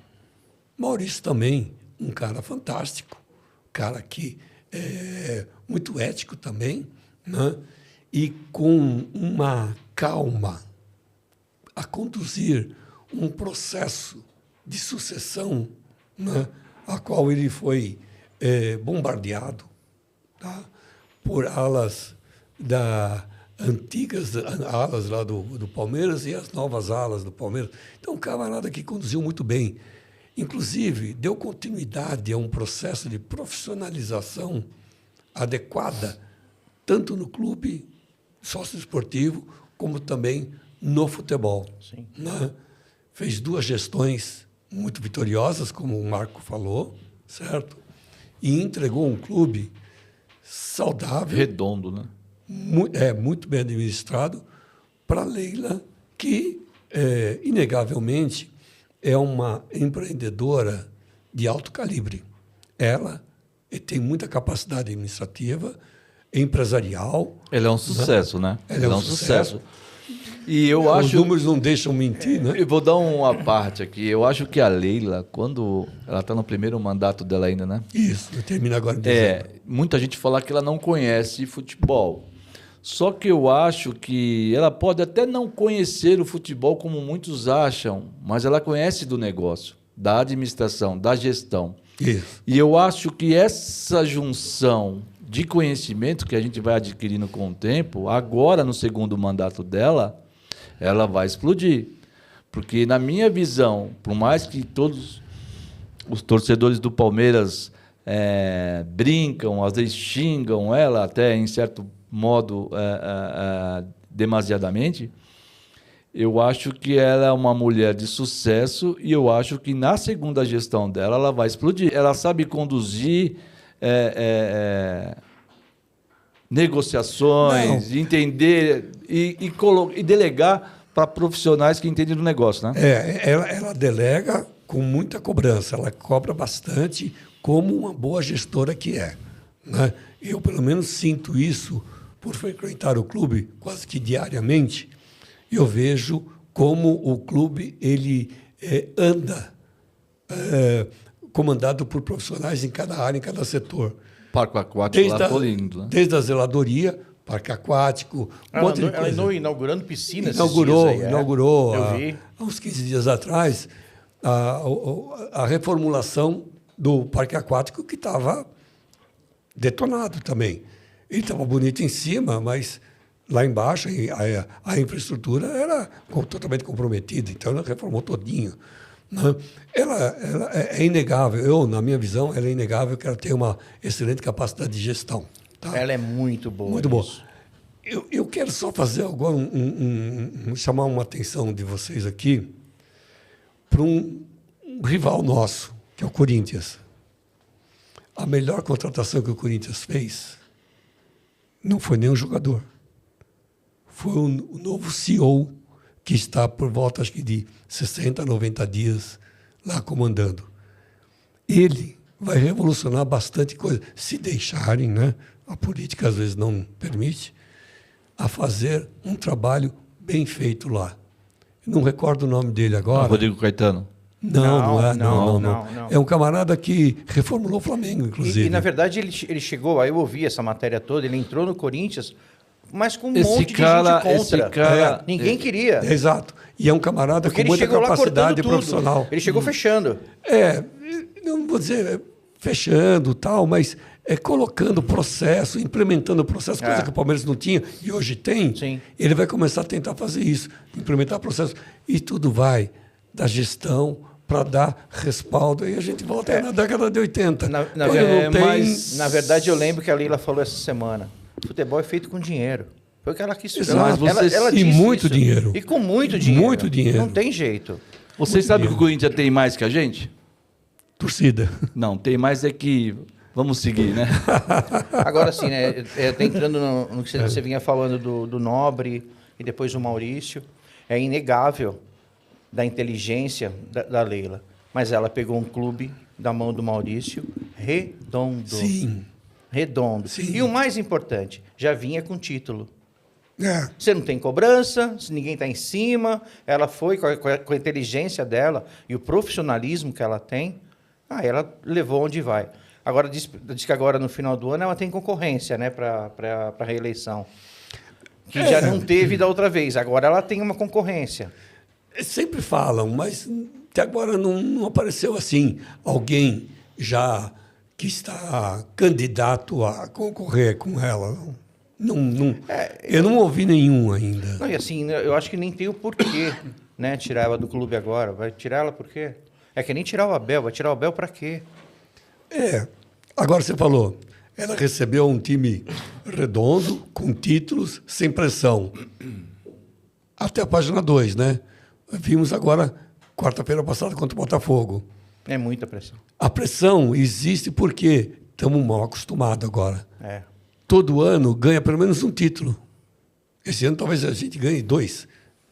Speaker 3: Maurício também, um cara fantástico, cara que é muito ético também, né? E com uma calma a conduzir um processo de sucessão, né? A qual ele foi bombardeado, tá? Por alas antigas alas lá do Palmeiras e as novas alas do Palmeiras. Então, um camarada que conduziu muito bem. Inclusive, deu continuidade a um processo de profissionalização adequada, tanto no clube sócio-esportivo, como também no futebol.
Speaker 2: Sim.
Speaker 3: Né? Fez 2 gestões muito vitoriosas, como o Marco falou, certo? E entregou um clube saudável.
Speaker 1: Redondo, né?
Speaker 3: Muito bem administrado para a Leila, que, inegavelmente, é uma empreendedora de alto calibre. Ela tem muita capacidade administrativa, empresarial.
Speaker 1: Ele é um sucesso, né?
Speaker 3: Ele é um sucesso.
Speaker 1: E eu acho...
Speaker 3: Os números não deixam mentir, né?
Speaker 1: Eu vou dar uma parte aqui. Eu acho que a Leila, quando ela está no primeiro mandato dela ainda, né?
Speaker 3: Isso, termina agora em dezembro.
Speaker 1: Muita gente fala que ela não conhece futebol. Só que eu acho que ela pode até não conhecer o futebol como muitos acham, mas ela conhece do negócio, da administração, da gestão.
Speaker 3: Isso.
Speaker 1: E eu acho que essa junção de conhecimento que a gente vai adquirindo com o tempo, agora no segundo mandato dela, ela vai explodir. Porque, na minha visão, por mais que todos os torcedores do Palmeiras brincam, às vezes xingam ela, até em certo modo, demasiadamente, eu acho que ela é uma mulher de sucesso e eu acho que na segunda gestão dela ela vai explodir. Ela sabe conduzir negociações, entender e delegar para profissionais que entendem do negócio, né?
Speaker 3: Ela delega com muita cobrança, ela cobra bastante como uma boa gestora que é, né? Eu, pelo menos, sinto isso por frequentar o clube quase que diariamente. Eu vejo como o clube ele anda comandado por profissionais em cada área, em cada setor.
Speaker 1: Parque aquático lá ficou lindo, né?
Speaker 3: Desde a zeladoria, parque aquático,
Speaker 2: Ela andou inaugurando piscinas.
Speaker 3: Inaugurou
Speaker 2: Eu vi.
Speaker 3: há uns 15 dias atrás a reformulação do parque aquático que estava detonado também. Ele estava bonito em cima, mas lá embaixo a infraestrutura era totalmente comprometida, então ela reformou todinho, né? Ela é inegável, na minha visão, ela é inegável que ela tem uma excelente capacidade de gestão. Tá?
Speaker 2: Ela é muito boa.
Speaker 3: Muito boa. Eu quero só fazer agora chamar uma atenção de vocês aqui para um rival nosso, que é o Corinthians. A melhor contratação que o Corinthians fez não foi nem um jogador. Foi o novo CEO, que está por volta, acho que, de 60, 90 dias lá comandando. Ele vai revolucionar bastante coisa, se deixarem, né? A política às vezes não permite, a fazer um trabalho bem feito lá. Eu não recordo o nome dele agora.
Speaker 1: Rodrigo Caetano.
Speaker 3: Não. É um camarada que reformulou o Flamengo, inclusive.
Speaker 2: E na verdade, ele chegou, aí eu ouvi essa matéria toda, ele entrou no Corinthians, mas com um monte de gente contra. Ninguém queria.
Speaker 3: Exato. E é um camarada com muita capacidade profissional.
Speaker 2: Ele chegou fechando.
Speaker 3: Não vou dizer fechando tal, mas colocando processo, implementando o processo, coisa que o Palmeiras não tinha e hoje tem.
Speaker 2: Sim.
Speaker 3: Ele vai começar a tentar fazer isso, implementar processo. E tudo vai da gestão para dar respaldo. Aí a gente volta na década de 80.
Speaker 2: Na verdade, eu lembro que a Leila falou essa semana. Futebol é feito com dinheiro. Foi o que ela quis falar. Ela
Speaker 3: e muito
Speaker 2: isso.
Speaker 3: dinheiro.
Speaker 2: E com muito dinheiro.
Speaker 3: Muito dinheiro.
Speaker 2: Não tem jeito.
Speaker 1: Vocês sabem que o Corinthians tem mais que a gente?
Speaker 3: Torcida.
Speaker 1: Não, tem mais é que... Vamos seguir, né?
Speaker 2: Agora sim, né? Entrando no que você vinha falando do Nobre e depois do Maurício, é inegável da inteligência da Leila. Mas ela pegou um clube da mão do Maurício redondo.
Speaker 3: Sim.
Speaker 2: Redondo.
Speaker 3: Sim.
Speaker 2: E o mais importante, já vinha com título.
Speaker 3: É.
Speaker 2: Você não tem cobrança, ninguém está em cima. Ela foi com a inteligência dela e o profissionalismo que ela tem, ela levou onde vai. Agora, diz que agora, no final do ano, ela tem concorrência, né, para a reeleição. Que já não teve da outra vez. Agora ela tem uma concorrência.
Speaker 3: Sempre falam, mas até agora não apareceu assim alguém já que está candidato a concorrer com ela. Eu não ouvi nenhum ainda.
Speaker 2: Não, e assim, eu acho que nem tem o porquê, né, tirar ela do clube agora. Vai tirar ela por quê? É que nem tirar o Abel. Vai tirar o Abel para quê?
Speaker 3: Agora você falou, ela recebeu um time redondo, com títulos, sem pressão. Até a página 2, né? Vimos agora, quarta-feira passada, contra o Botafogo.
Speaker 2: É muita pressão.
Speaker 3: A pressão existe porque estamos mal acostumados agora.
Speaker 2: É.
Speaker 3: Todo ano ganha pelo menos um título. Esse ano talvez a gente ganhe 2.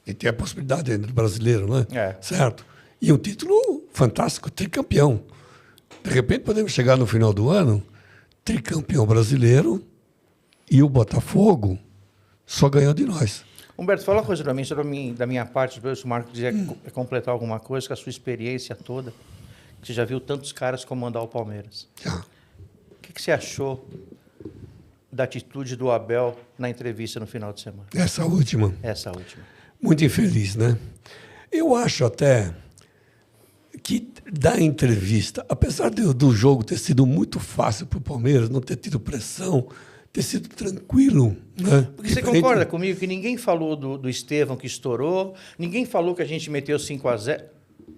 Speaker 3: E tem a possibilidade do brasileiro, né? Certo? E um título fantástico, tricampeão. De repente podemos chegar no final do ano, tricampeão brasileiro e o Botafogo só ganhou de nós.
Speaker 2: Humberto, fala uma coisa para mim, da minha parte, se o Marco quiser completar alguma coisa, com a sua experiência toda, você já viu tantos caras comandar o Palmeiras.
Speaker 3: Já.
Speaker 2: O que você achou da atitude do Abel na entrevista no final de semana?
Speaker 3: Essa última. Muito infeliz, né? Eu acho até que da entrevista, apesar do jogo ter sido muito fácil para o Palmeiras, não ter tido pressão, ter sido tranquilo, né?
Speaker 2: Porque você concorda comigo que ninguém falou do Estevão que estourou, ninguém falou que a gente meteu 5-0,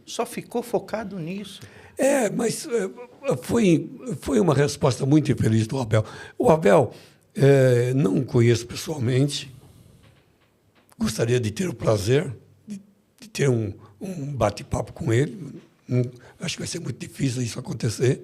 Speaker 2: só ficou focado nisso.
Speaker 3: Mas foi uma resposta muito infeliz do Abel. O Abel, não conheço pessoalmente, gostaria de ter o prazer de ter um bate-papo com ele. Acho que vai ser muito difícil isso acontecer,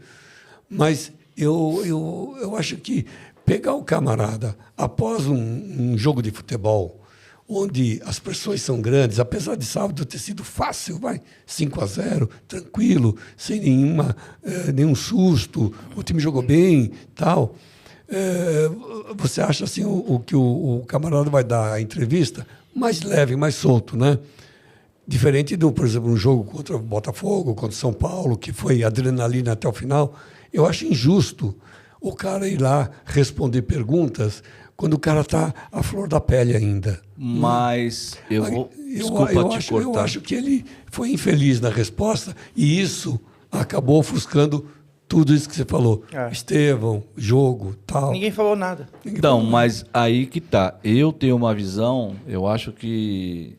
Speaker 3: mas eu acho que pegar o camarada após um jogo de futebol, onde as pressões são grandes, apesar de sábado ter sido fácil, 5-0, tranquilo, sem nenhum susto, o time jogou bem, tal. Você acha assim que o camarada vai dar a entrevista mais leve, mais solto, né? Diferente do, por exemplo, um jogo contra o Botafogo, contra o São Paulo, que foi adrenalina até o final. Eu acho injusto o cara ir lá responder perguntas quando o cara está à flor da pele ainda.
Speaker 1: Mas desculpa te cortar.
Speaker 3: Eu acho que ele foi infeliz na resposta e isso acabou ofuscando tudo isso que você falou. Estevão, jogo, tal.
Speaker 2: Ninguém falou nada.
Speaker 1: Então, mas aí que tá. Eu tenho uma visão, eu acho que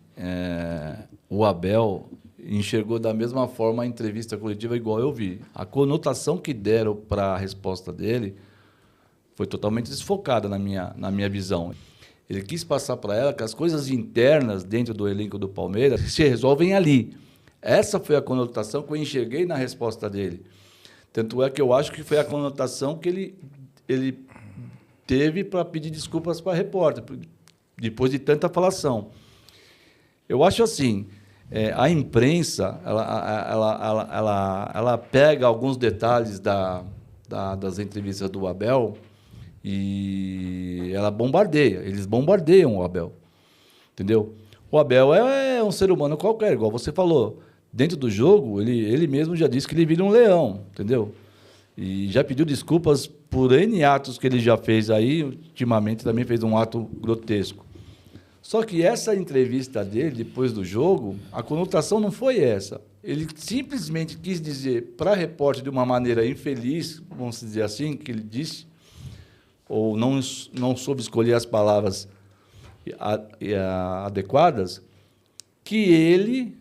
Speaker 1: o Abel enxergou da mesma forma a entrevista coletiva igual eu vi. A conotação que deram para a resposta dele foi totalmente desfocada na minha visão. Ele quis passar para ela que as coisas internas dentro do elenco do Palmeiras se resolvem ali. Essa foi a conotação que eu enxerguei na resposta dele. Tanto é que eu acho que foi a conotação que ele teve para pedir desculpas para a repórter, depois de tanta falação. Eu acho assim, a imprensa ela pega alguns detalhes das entrevistas do Abel e ela bombardeia. Eles bombardeiam o Abel, entendeu? O Abel é um ser humano qualquer, igual você falou. Dentro do jogo, ele mesmo já disse que ele vira um leão, entendeu? E já pediu desculpas por N atos que ele já fez aí. Ultimamente também fez um ato grotesco. Só que essa entrevista dele, depois do jogo, a conotação não foi essa. Ele simplesmente quis dizer para a repórter de uma maneira infeliz, vamos dizer assim, que ele disse, ou não soube escolher as palavras adequadas, que ele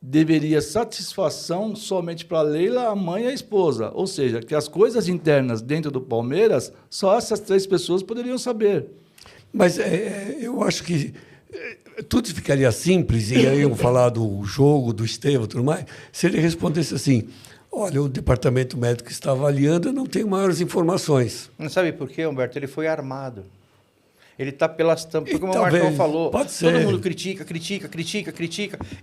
Speaker 1: deveria satisfação somente para a Leila, a mãe e a esposa. Ou seja, que as coisas internas dentro do Palmeiras, só essas 3 pessoas poderiam saber.
Speaker 3: Mas eu acho que tudo ficaria simples, e aí iam falar do jogo, do Estevão e tudo mais, se ele respondesse assim: olha, o departamento médico está avaliando, eu não tenho maiores informações.
Speaker 2: Não sabe por quê, Humberto? Ele foi armado. Ele está pelas tampas, como o
Speaker 3: talvez,
Speaker 2: Marcão falou.
Speaker 3: pode ser.
Speaker 2: Todo mundo critica.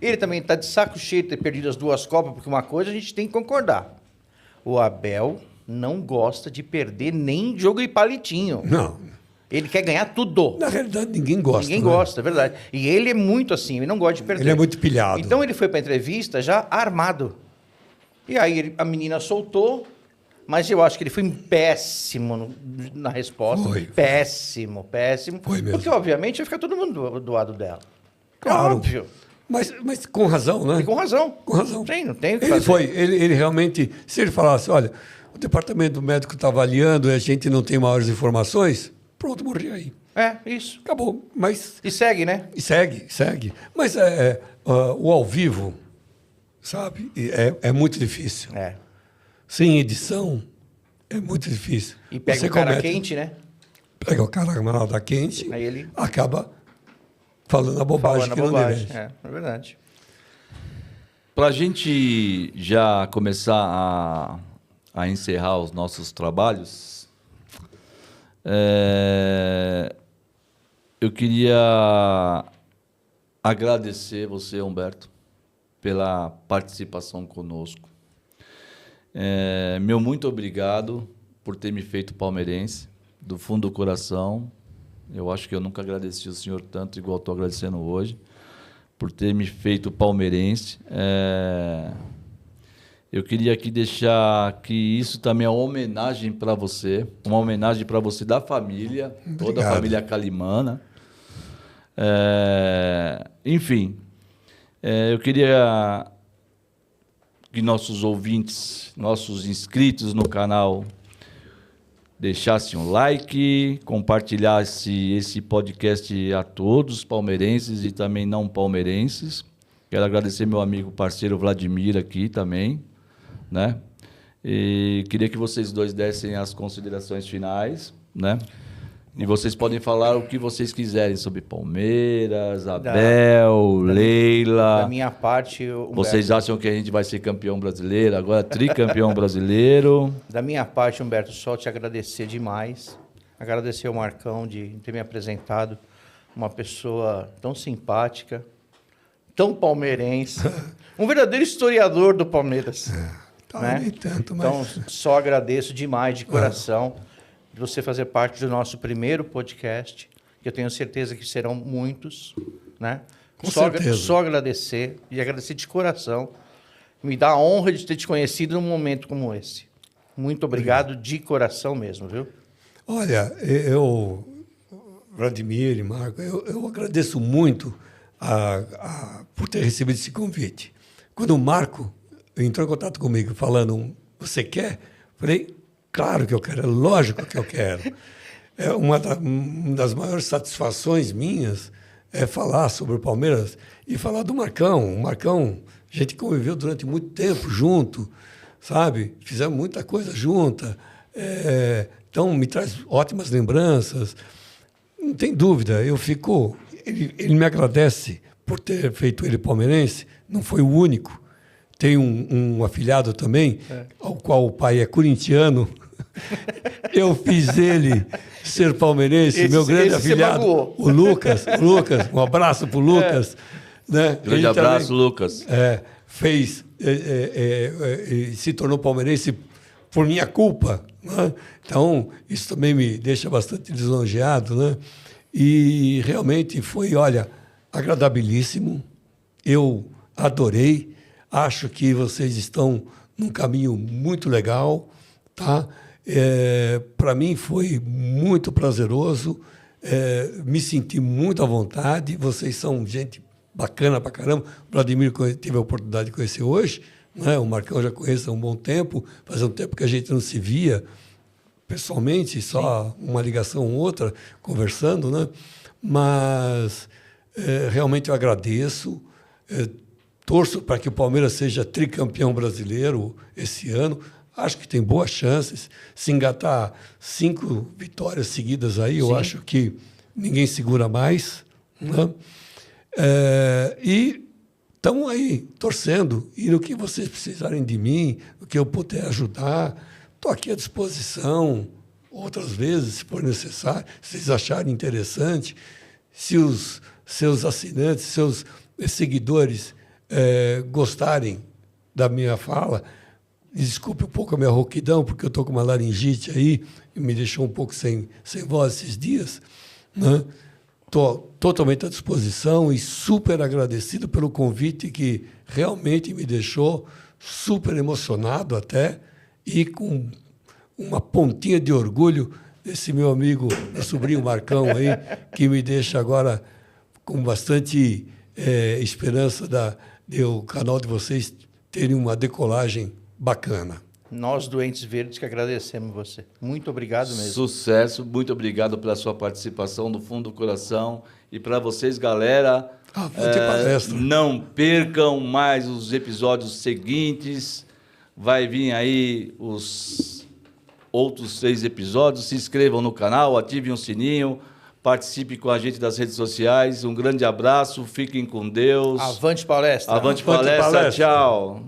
Speaker 2: Ele também está de saco cheio de ter perdido as 2 Copas, porque uma coisa a gente tem que concordar. O Abel não gosta de perder nem jogo e palitinho.
Speaker 3: Não.
Speaker 2: Ele quer ganhar tudo.
Speaker 3: Na realidade, ninguém gosta.
Speaker 2: Ninguém gosta, é verdade. E ele é muito assim, ele não gosta de perder.
Speaker 3: Ele é muito pilhado.
Speaker 2: Então ele foi para a entrevista já armado. E aí a menina soltou, mas eu acho que ele foi péssimo na resposta.
Speaker 3: Foi.
Speaker 2: Péssimo.
Speaker 3: Foi mesmo.
Speaker 2: Porque, obviamente, ia ficar todo mundo do lado dela.
Speaker 3: Claro.
Speaker 2: Óbvio.
Speaker 3: Mas com razão, né?
Speaker 2: E com razão.
Speaker 3: Com razão.
Speaker 2: Sim, não tem o que fazer.
Speaker 3: Ele realmente, se ele falasse, olha, o departamento médico está avaliando e a gente não tem maiores informações, pronto, morri aí.
Speaker 2: Isso.
Speaker 3: Acabou. Mas
Speaker 2: E segue, né?
Speaker 3: e segue. Mas o ao vivo, sabe, é muito difícil. Sem edição, é muito difícil.
Speaker 2: E pega
Speaker 3: Você
Speaker 2: o cara
Speaker 3: comete-
Speaker 2: quente, né?
Speaker 3: Pega o camarada quente,
Speaker 2: Aí ele
Speaker 3: acaba falando a bobagem
Speaker 2: falando a
Speaker 3: que não
Speaker 2: bobagem.
Speaker 3: deve.
Speaker 2: É verdade.
Speaker 1: Para a gente já começar a encerrar os nossos trabalhos, eu queria agradecer você, Humberto, pela participação conosco. Meu muito obrigado por ter me feito palmeirense, do fundo do coração. Eu acho que eu nunca agradeci o senhor tanto, igual estou agradecendo hoje, por ter me feito palmeirense. Eu queria aqui deixar que isso também é uma homenagem para você, uma homenagem para você da família, toda a
Speaker 3: Obrigado.
Speaker 1: família Calimana. Enfim, eu queria que nossos ouvintes, nossos inscritos no canal, deixassem um like, compartilhasse esse podcast a todos, palmeirenses e também não palmeirenses. Quero agradecer meu amigo parceiro Vladimir aqui também, né? E queria que vocês dois dessem as considerações finais, né? E vocês podem falar o que vocês quiserem sobre Palmeiras, Abel, Leila.
Speaker 2: Da minha parte, Humberto,
Speaker 1: Vocês acham que a gente vai ser campeão brasileiro, agora tricampeão brasileiro?
Speaker 2: Da minha parte, Humberto, só te agradecer demais. Agradecer ao Marcão de ter me apresentado uma pessoa tão simpática, tão palmeirense, um verdadeiro historiador do Palmeiras. Né?
Speaker 3: Nem tanto, mas...
Speaker 2: Então, só agradeço demais, de coração, de você fazer parte do nosso primeiro podcast, que eu tenho certeza que serão muitos, né?
Speaker 3: Com certeza.
Speaker 2: Só agradecer, e agradecer de coração. Me dá a honra de ter te conhecido num momento como esse. Muito obrigado, de coração mesmo, viu?
Speaker 3: Olha, Vladimir e Marco, eu agradeço muito por ter recebido esse convite. Quando o Marco entrou em contato comigo falando, você quer? Falei, claro que eu quero, é lógico que eu quero. É uma das maiores satisfações minhas é falar sobre o Palmeiras e falar do Marcão. O Marcão, a gente conviveu durante muito tempo junto, sabe? Fizemos muita coisa junta. Então, me traz ótimas lembranças. Não tem dúvida, eu fico... Ele me agradece por ter feito ele palmeirense, não foi o único. Tem um afilhado também, ao qual o pai é corintiano. Eu fiz ele ser palmeirense, meu grande afilhado, o Lucas, um abraço para o Lucas. Né?
Speaker 1: Grande abraço, também, Lucas.
Speaker 3: Se tornou palmeirense por minha culpa. Né? Então, isso também me deixa bastante lisonjeado. Né? E realmente foi, olha, agradabilíssimo. Eu adorei. Acho que vocês estão num caminho muito legal, tá? Para mim foi muito prazeroso, me senti muito à vontade. Vocês são gente bacana pra caramba. O Vladimir tive a oportunidade de conhecer hoje, né? O Marcão eu já conheço há um bom tempo, faz um tempo que a gente não se via pessoalmente, só uma ligação ou outra, conversando, né? Mas realmente eu agradeço. Torço para que o Palmeiras seja tricampeão brasileiro esse ano. Acho que tem boas chances. Se engatar 5 vitórias seguidas aí, eu acho que ninguém segura mais. Né? E estamos aí torcendo. E no que vocês precisarem de mim, no que eu puder ajudar, estou aqui à disposição. Outras vezes, se for necessário, se vocês acharem interessante, se os seus assinantes, seus seguidores gostarem da minha fala, desculpe um pouco a minha rouquidão, porque eu estou com uma laringite aí, e me deixou um pouco sem voz esses dias. Estou totalmente à disposição e super agradecido pelo convite que realmente me deixou super emocionado até e com uma pontinha de orgulho desse meu amigo, meu sobrinho Marcão aí, que me deixa agora com bastante esperança de o canal de vocês terem uma decolagem bacana.
Speaker 2: Nós, Doentes Verdes, que agradecemos você. Muito obrigado mesmo.
Speaker 1: Sucesso, muito obrigado pela sua participação do fundo do coração. E para vocês, galera,
Speaker 3: palestra.
Speaker 1: Não percam mais os episódios seguintes. Vai vir aí os outros 6 episódios. Se inscrevam no canal, ativem o sininho. Participe com a gente das redes sociais. Um grande abraço, fiquem com Deus.
Speaker 2: Avante palestra.
Speaker 1: Avante palestra, tchau.